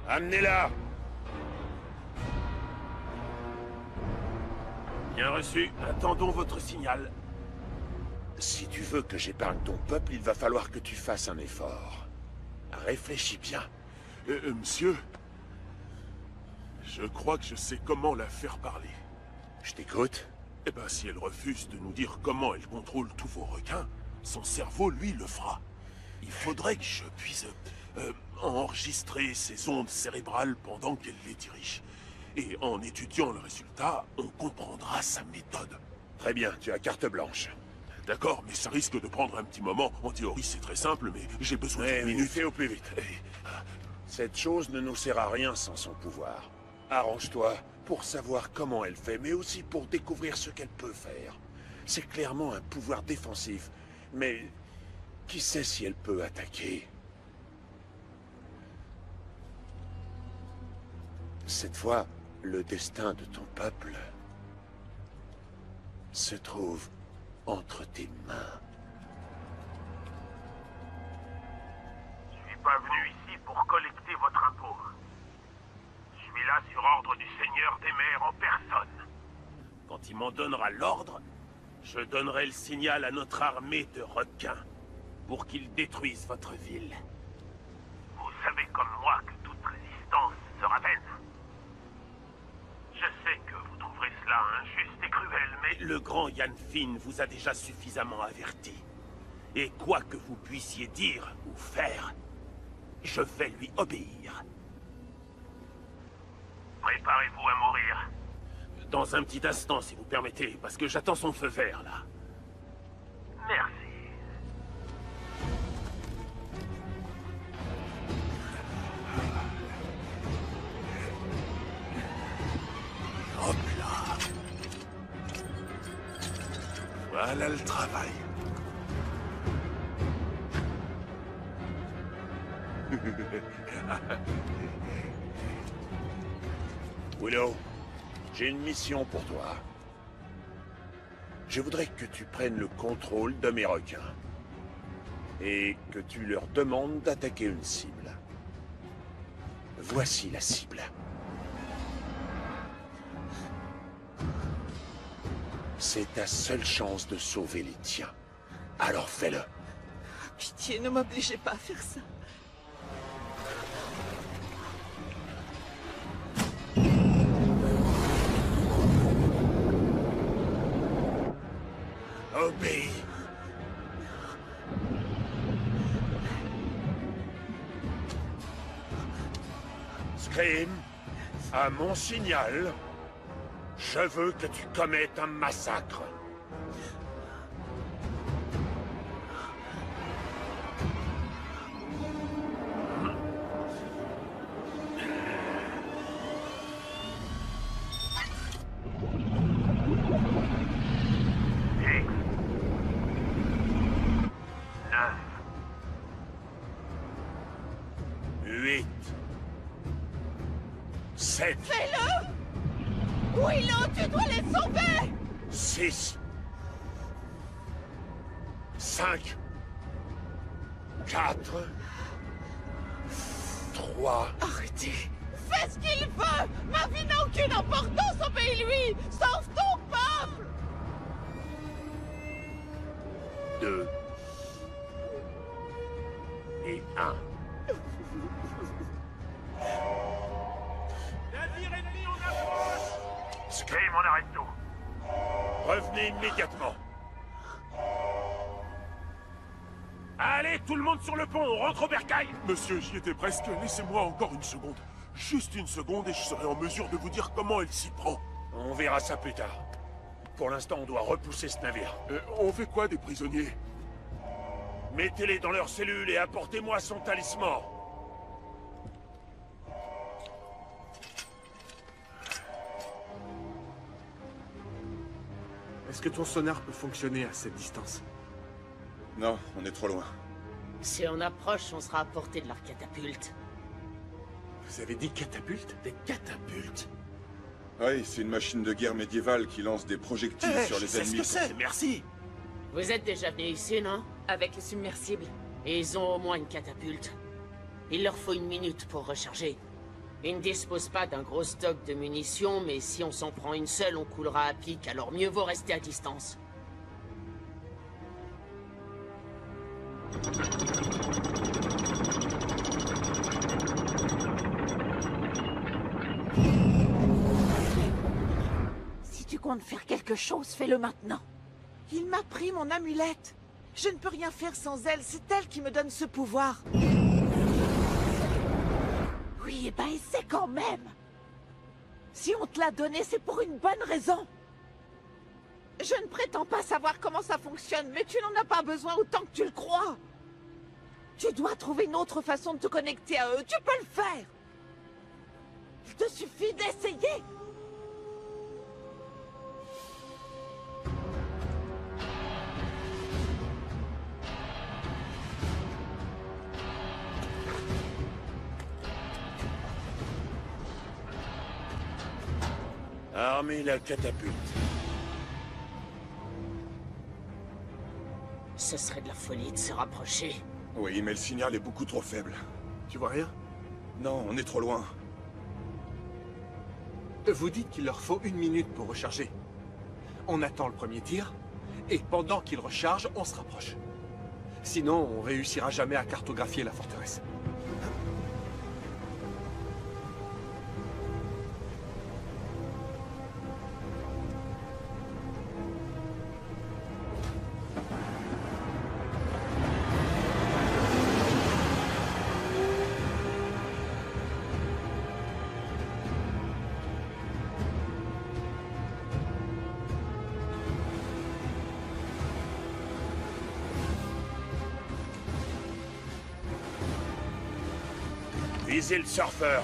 Amenez-la! Bien reçu. Attendons votre signal. Si tu veux que j'épargne ton peuple, il va falloir que tu fasses un effort. Réfléchis bien. Monsieur, je crois que je sais comment la faire parler. Je t'écoute. Eh ben, si elle refuse de nous dire comment elle contrôle tous vos requins, son cerveau, lui, le fera. Il faudrait que je puisse enregistrer ses ondes cérébrales pendant qu'elle les dirige. Et en étudiant le résultat, on comprendra sa méthode. Très bien, tu as carte blanche. D'accord, mais ça risque de prendre un petit moment. En théorie, c'est très simple, mais j'ai besoin d'une minute. Fais au plus vite. Cette chose ne nous sert à rien sans son pouvoir. Arrange-toi pour savoir comment elle fait, mais aussi pour découvrir ce qu'elle peut faire. C'est clairement un pouvoir défensif, mais qui sait si elle peut attaquer? Cette fois, le destin de ton peuple se trouve entre tes mains. Je suis pas venu ici pour collecter votre impôt. Je suis là sur ordre du Seigneur des Mers en personne. Quand il m'en donnera l'ordre, je donnerai le signal à notre armée de requins pour qu'ils détruisent votre ville. Vous savez comme moi que toute résistance sera vaine. Je sais que vous trouverez cela injuste et cruel, mais Le grand Yann Finn vous a déjà suffisamment averti. Et quoi que vous puissiez dire ou faire, je vais lui obéir. préparez-vous à mourir. Dans un petit instant, si vous permettez, parce que j'attends son feu vert, là. Merci. Hop là. Voilà le travail. Willow, j'ai une mission pour toi. Je voudrais que tu prennes le contrôle de mes requins. Et que tu leur demandes d'attaquer une cible. Voici la cible. C'est ta seule chance de sauver les tiens. Alors fais-le. Pitié, ne m'obligez pas à faire ça. Obéis. Scream, à mon signal, je veux que tu commettes un massacre. 7. Fais-le! Willow, tu dois les sauver! 6. 5. 4. 3. Arrêtez! Fais ce qu'il veut! Ma vie n'a aucune importance, obéis-lui! Sauve ton peuple! 2. Et 1. Navire ennemi en approche! Scram, on arrête tout. revenez immédiatement. Allez, tout le monde sur le pont, on rentre au bercail. Monsieur, j'y étais presque. Laissez-moi encore une seconde. Juste une seconde et je serai en mesure de vous dire comment elle s'y prend. On verra ça plus tard. Pour l'instant, on doit repousser ce navire. On fait quoi des prisonniers? Mettez-les dans leurs cellules et apportez-moi son talisman. Est-ce que ton sonar peut fonctionner à cette distance? Non, on est trop loin. Si on approche, on sera à portée de leur catapulte. Vous avez dit catapulte? Des catapultes. Oui, c'est une machine de guerre médiévale qui lance des projectiles sur Je les sais ce ennemis. que c'est, merci. Vous êtes déjà venus ici, non? Avec le submersible. Et ils ont au moins une catapulte. Il leur faut une minute pour recharger. Ils ne disposent pas d'un gros stock de munitions, mais si on s'en prend une seule, on coulera à pic, alors mieux vaut rester à distance. Si tu comptes faire quelque chose, fais-le maintenant. Il m'a pris mon amulette. Je ne peux rien faire sans elle, c'est elle qui me donne ce pouvoir. Oui, eh ben essaie quand même. Si on te l'a donné, c'est pour une bonne raison. Je ne prétends pas savoir comment ça fonctionne, mais tu n'en as pas besoin autant que tu le crois. Tu dois trouver une autre façon de te connecter à eux, tu peux le faire. Il te suffit d'essayer. Armez la catapulte. Ce serait de la folie de se rapprocher. Oui, mais le signal est beaucoup trop faible. Tu vois rien? Non, on est trop loin. Vous dites qu'il leur faut une minute pour recharger. On attend le premier tir, et pendant qu'ils rechargent, on se rapproche. Sinon, on réussira jamais à cartographier la forteresse. Visez le surfeur.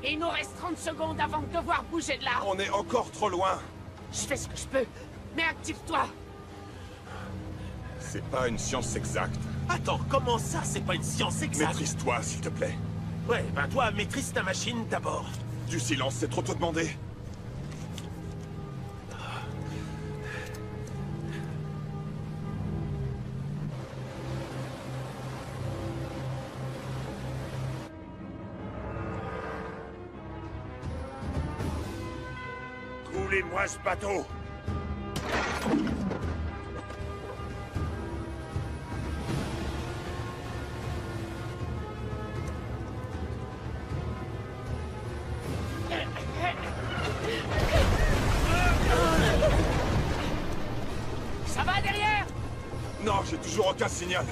Il nous reste 30 secondes avant de devoir bouger de là. On est encore trop loin. Je fais ce que je peux, mais active-toi. C'est pas une science exacte. Attends, comment ça, c'est pas une science exacte? Maîtrise-toi, s'il te plaît. Ouais, ben toi, maîtrise ta machine d'abord. Du silence, c'est trop te demander. Coulez-moi ce bateau. J'ai toujours aucun signal.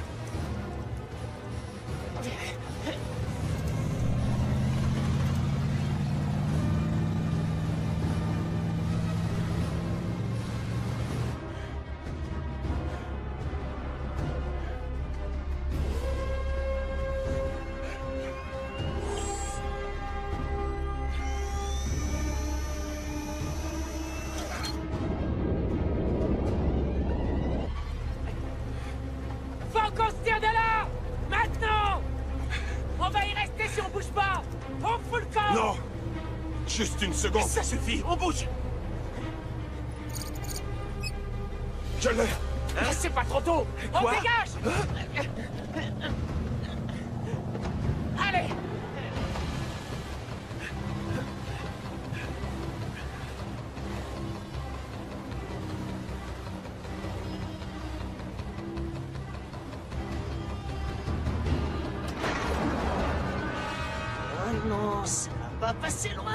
Faut qu'on se tire de là! Maintenant! On va y rester si on bouge pas! On fout le camp! Non! Juste une seconde. Ça suffit, on bouge! Je l'ai. C'est pas trop tôt! On Quoi? dégage! Allez! Oh non, ça va pas passer loin.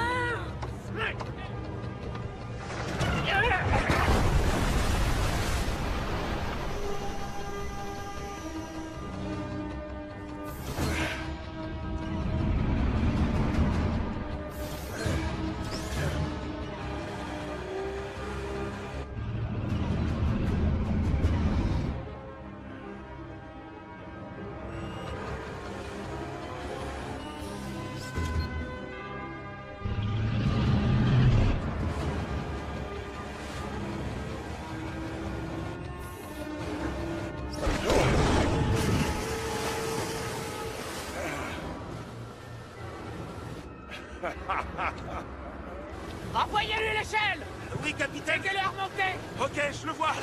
Envoyez-lui l'échelle! Oui, capitaine. Aidez-les à remonter! Ok, je le vois.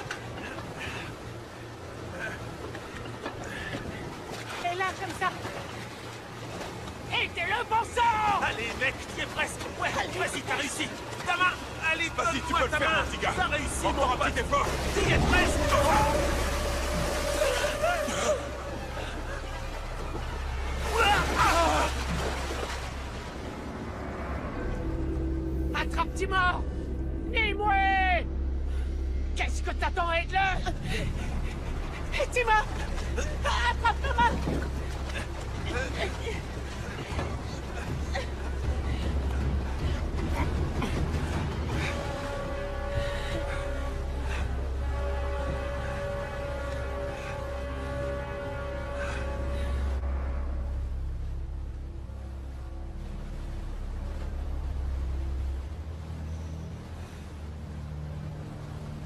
Et là, comme ça! Aidez-le, bon sang! Allez, mec, tu es presque. Ouais, vas-y, t'as réussi. Ta main, allez, Vas-y, tu donne-moi peux le ta faire, main. mon petit gars. T'as réussi, Encore mon un petit pote. effort. Tu y es presque. Attrape mort! Nimue! Qu'est-ce que t'attends, aide-le! Timor! Attrape-le-moi!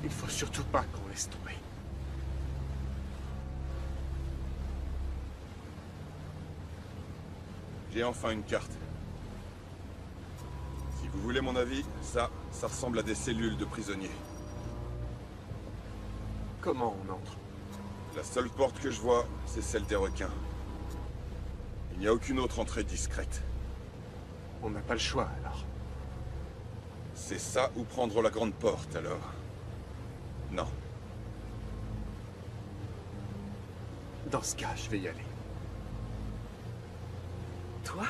Il faut surtout pas qu'on laisse tomber. J'ai enfin une carte. Si vous voulez mon avis, ça ressemble à des cellules de prisonniers. Comment on entre? La seule porte que je vois, c'est celle des requins. Il n'y a aucune autre entrée discrète. On n'a pas le choix, alors. C'est ça ou prendre la grande porte, alors? Non. Dans ce cas, je vais y aller. Toi?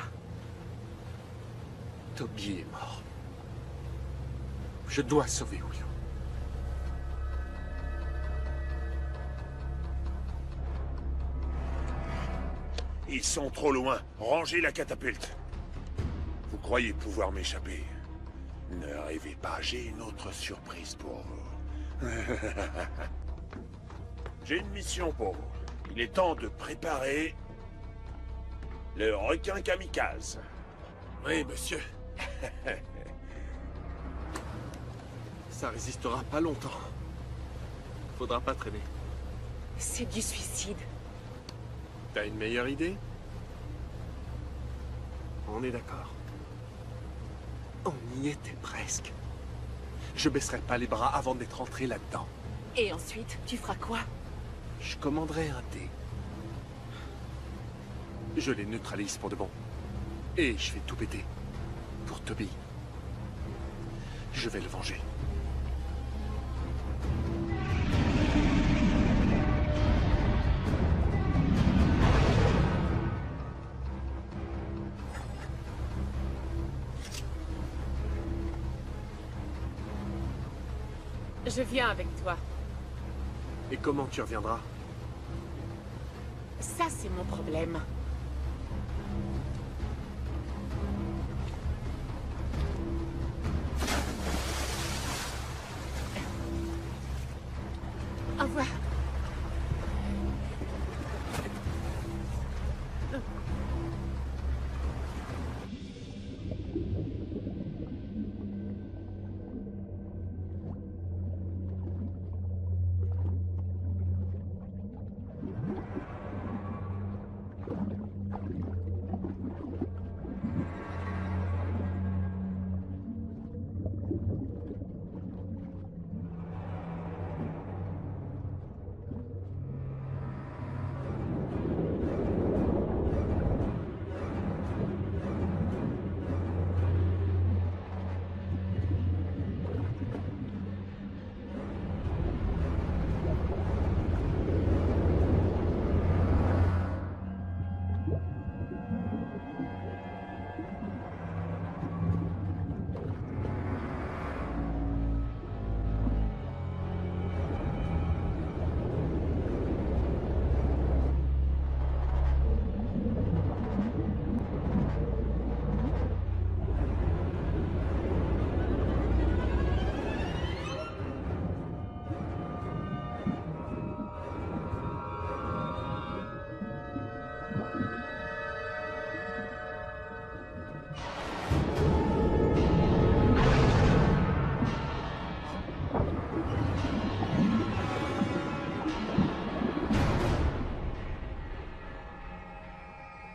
Toby est mort. Je dois sauver William. Ils sont trop loin. Rangez la catapulte. Vous croyez pouvoir m'échapper? Ne rêvez pas, j'ai une autre surprise pour vous. J'ai une mission pour vous. Il est temps de préparer le requin kamikaze. Oui, monsieur. Ça résistera pas longtemps. Faudra pas traîner. C'est du suicide. T'as une meilleure idée? On est d'accord. On y était presque. Je baisserai pas les bras avant d'être entré là-dedans. Et ensuite, tu feras quoi? Je commanderai un dé. Je les neutralise pour de bon. Et je fais tout péter. Pour Toby. Je vais le venger. Je viens avec toi. Et comment tu reviendras? Ça, c'est mon problème. Au revoir.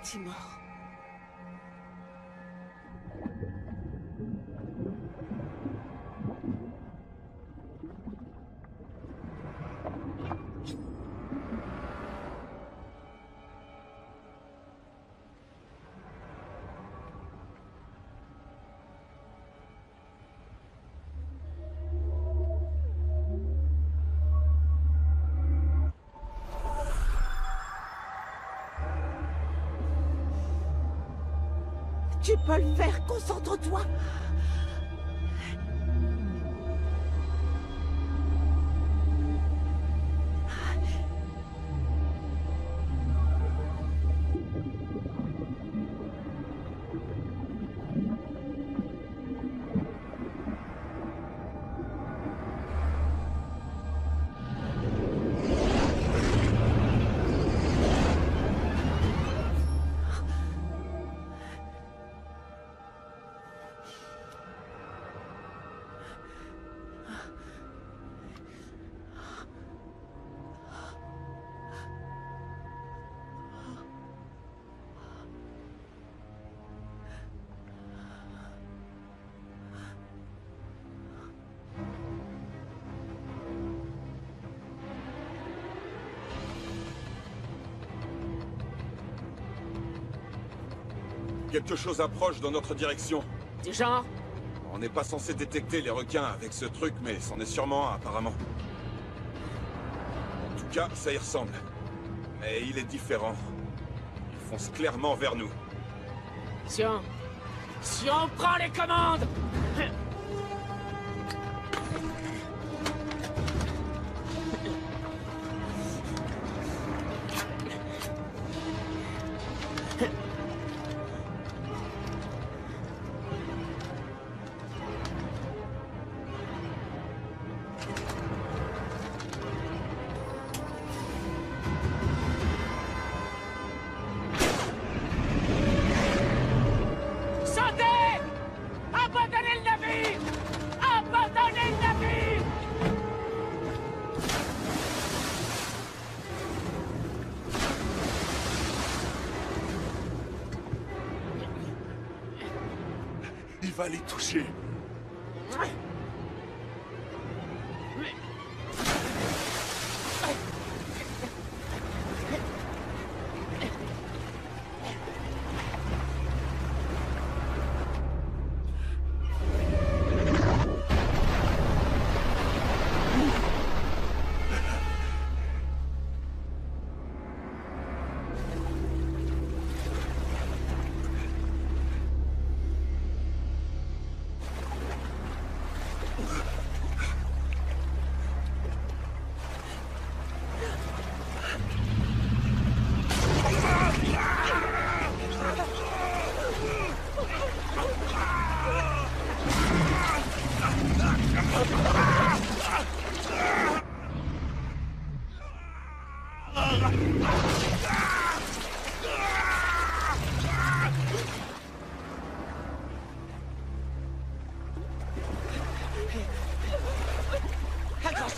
C'est mort. Tu peux le faire, concentre-toi. Quelque chose approche dans notre direction. Du genre? On n'est pas censé détecter les requins avec ce truc, mais c'en est sûrement un, apparemment. En tout cas, ça y ressemble. Mais il est différent. Il fonce clairement vers nous. Sion, prends les commandes! Il va les toucher.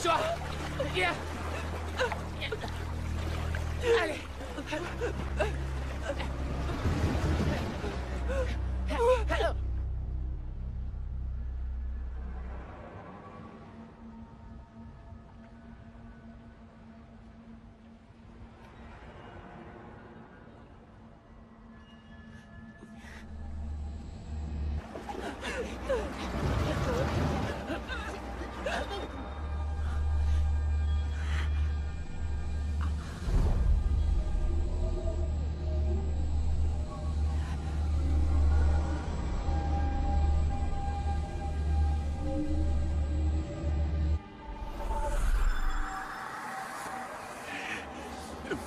Dépêche-toi. Viens. Allez.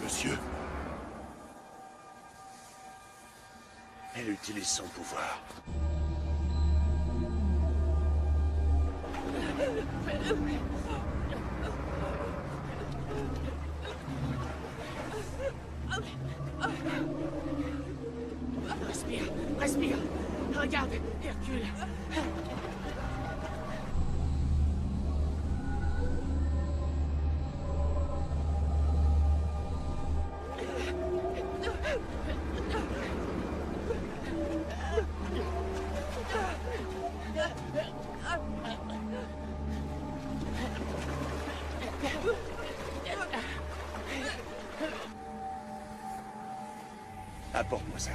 Monsieur. Elle utilise son pouvoir. Respire, respire. Regarde, Hercule. Apporte-moi ça.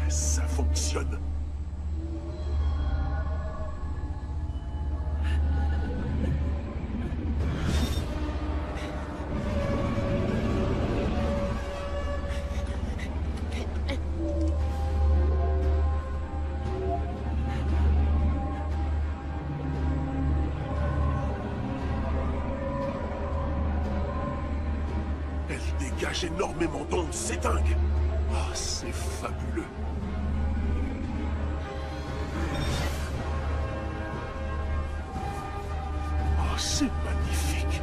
Ça fonctionne. Elle dégage énormément d'ondes, c'est dingue. Ah, c'est fabuleux. Oh, c'est magnifique.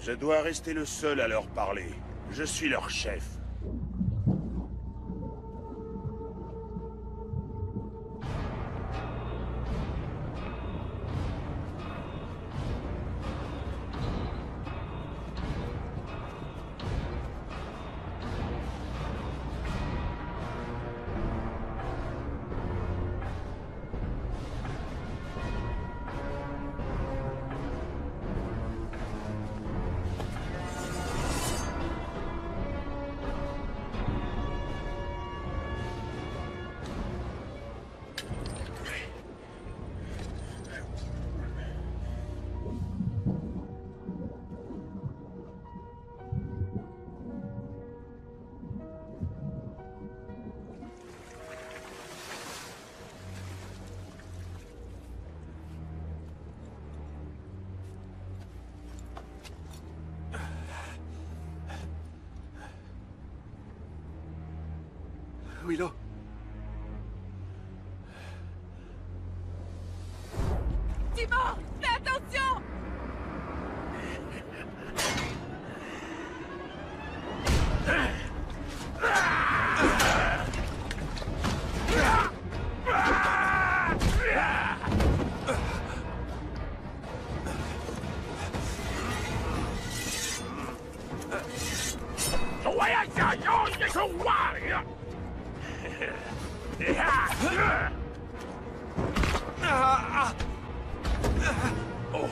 Je dois rester le seul à leur parler. Je suis leur chef. Willow. Timor, fais attention!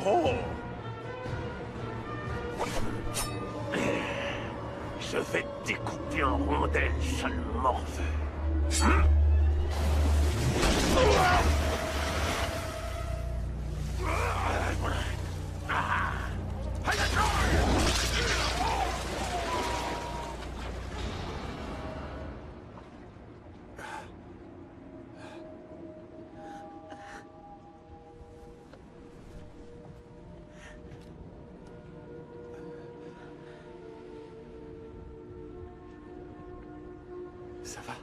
Oh! Je vais te découper en rondelles, sale morveux. Ça va?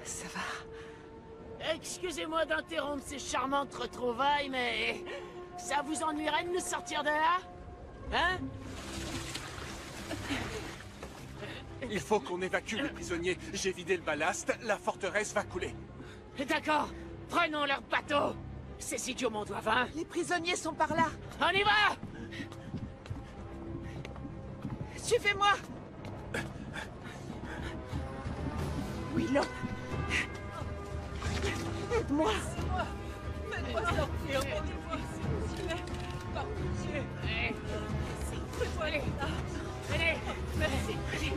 Ça va. Excusez-moi d'interrompre ces charmantes retrouvailles, mais... ça vous ennuierait de nous sortir de là? Hein? Il faut qu'on évacue les prisonniers. J'ai vidé le ballast, la forteresse va couler. D'accord, prenons leur bateau. Ces idiots m'en doivent un. Les prisonniers sont par là. On y va! Suivez-moi. Willow. Aide-moi. Faites-moi sortir, aidez-moi, s'il vous plaît. Par pitié. Allez, Faites-moi allez, là. allez, Merci. allez.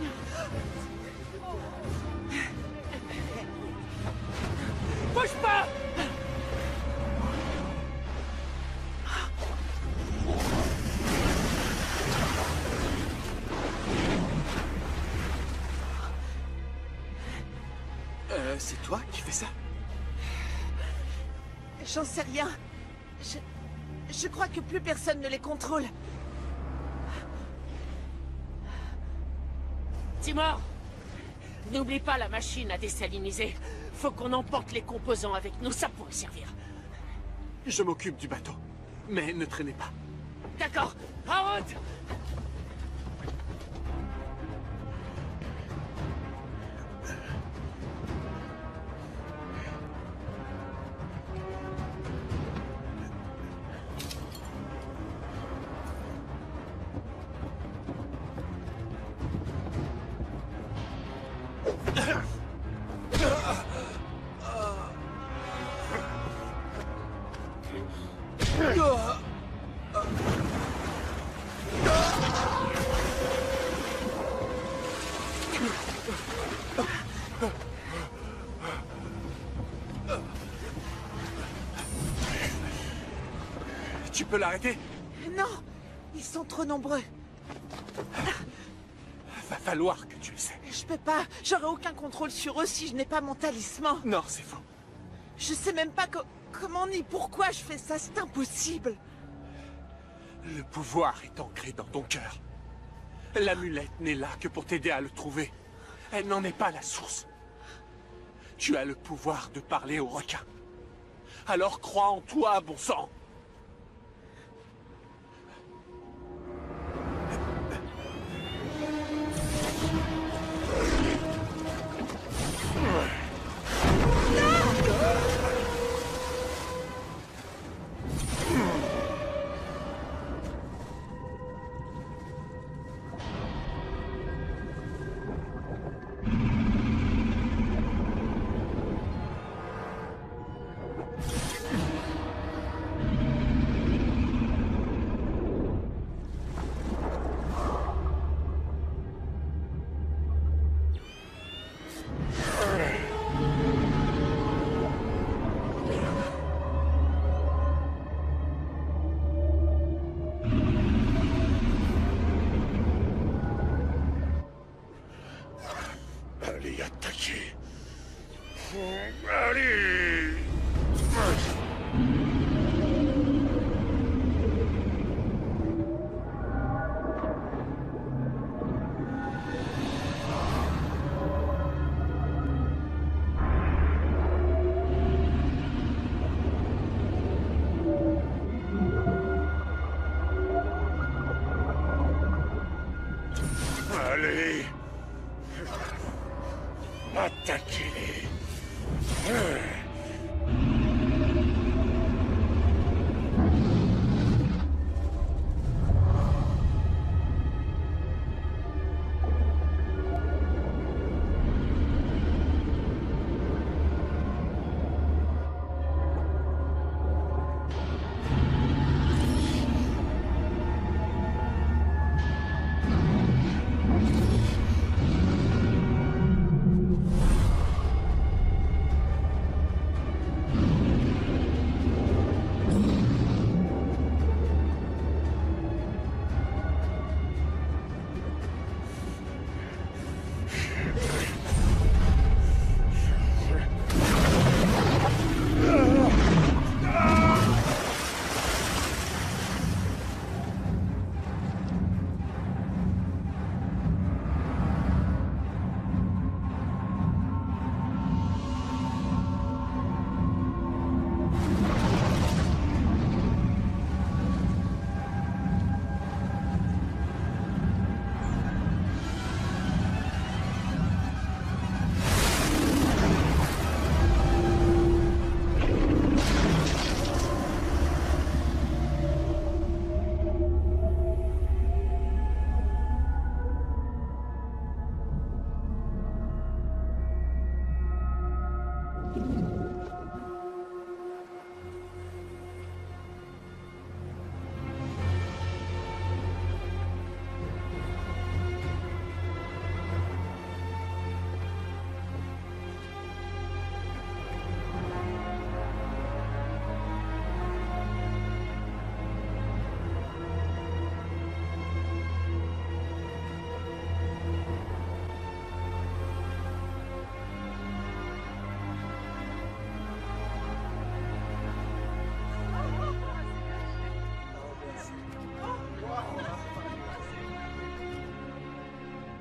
Bouge pas! C'est toi qui fais ça? J'en sais rien. Je crois que plus personne ne les contrôle. Timor, n'oublie pas la machine à désaliniser. Faut qu'on emporte les composants avec nous, ça pourrait servir. Je m'occupe du bateau. Mais ne traînez pas. D'accord, en route! Tu peux l'arrêter? Non, ils sont trop nombreux. Va falloir que tu le sais. Je peux pas. J'aurai aucun contrôle sur eux si je n'ai pas mon talisman. Non, c'est faux. Je sais même pas comment ni pourquoi je fais ça. C'est impossible. Le pouvoir est ancré dans ton cœur. L'amulette n'est là que pour t'aider à le trouver. Elle n'en est pas la source. Tu as le pouvoir de parler aux requins. Alors crois en toi, bon sang. Allez! Allez! Attaquez-les!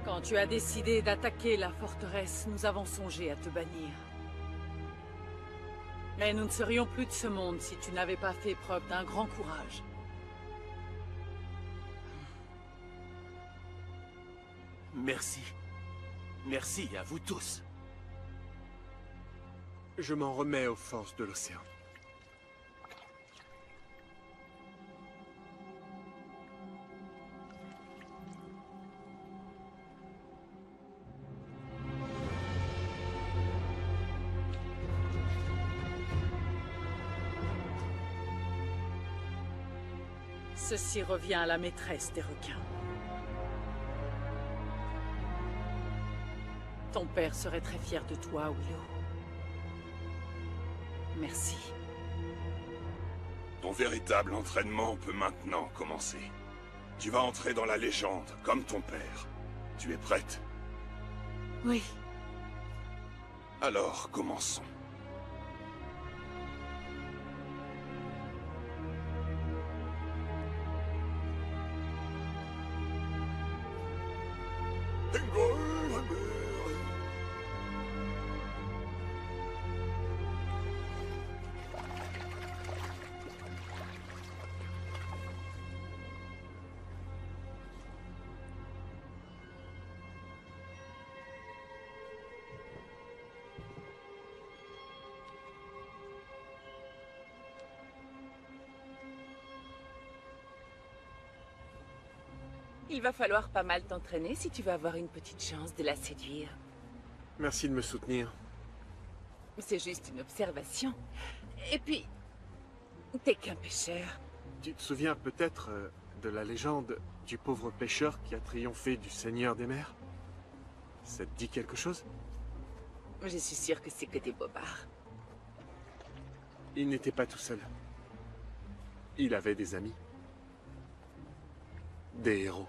Quand tu as décidé d'attaquer la forteresse, nous avons songé à te bannir. Mais nous ne serions plus de ce monde si tu n'avais pas fait preuve d'un grand courage. Merci. Merci à vous tous. Je m'en remets aux forces de l'océan. Ceci revient à la maîtresse des requins. Ton père serait très fier de toi, Willow. Merci. Ton véritable entraînement peut maintenant commencer. Tu vas entrer dans la légende, comme ton père. Tu es prête? Oui. Alors, commençons. Il va falloir pas mal t'entraîner si tu veux avoir une petite chance de la séduire. Merci de me soutenir. C'est juste une observation. Et puis, t'es qu'un pêcheur. Tu te souviens peut-être de la légende du pauvre pêcheur qui a triomphé du Seigneur des mers? Ça te dit quelque chose? Je suis sûre que c'est que des bobards. Il n'était pas tout seul. Il avait des amis. Des héros.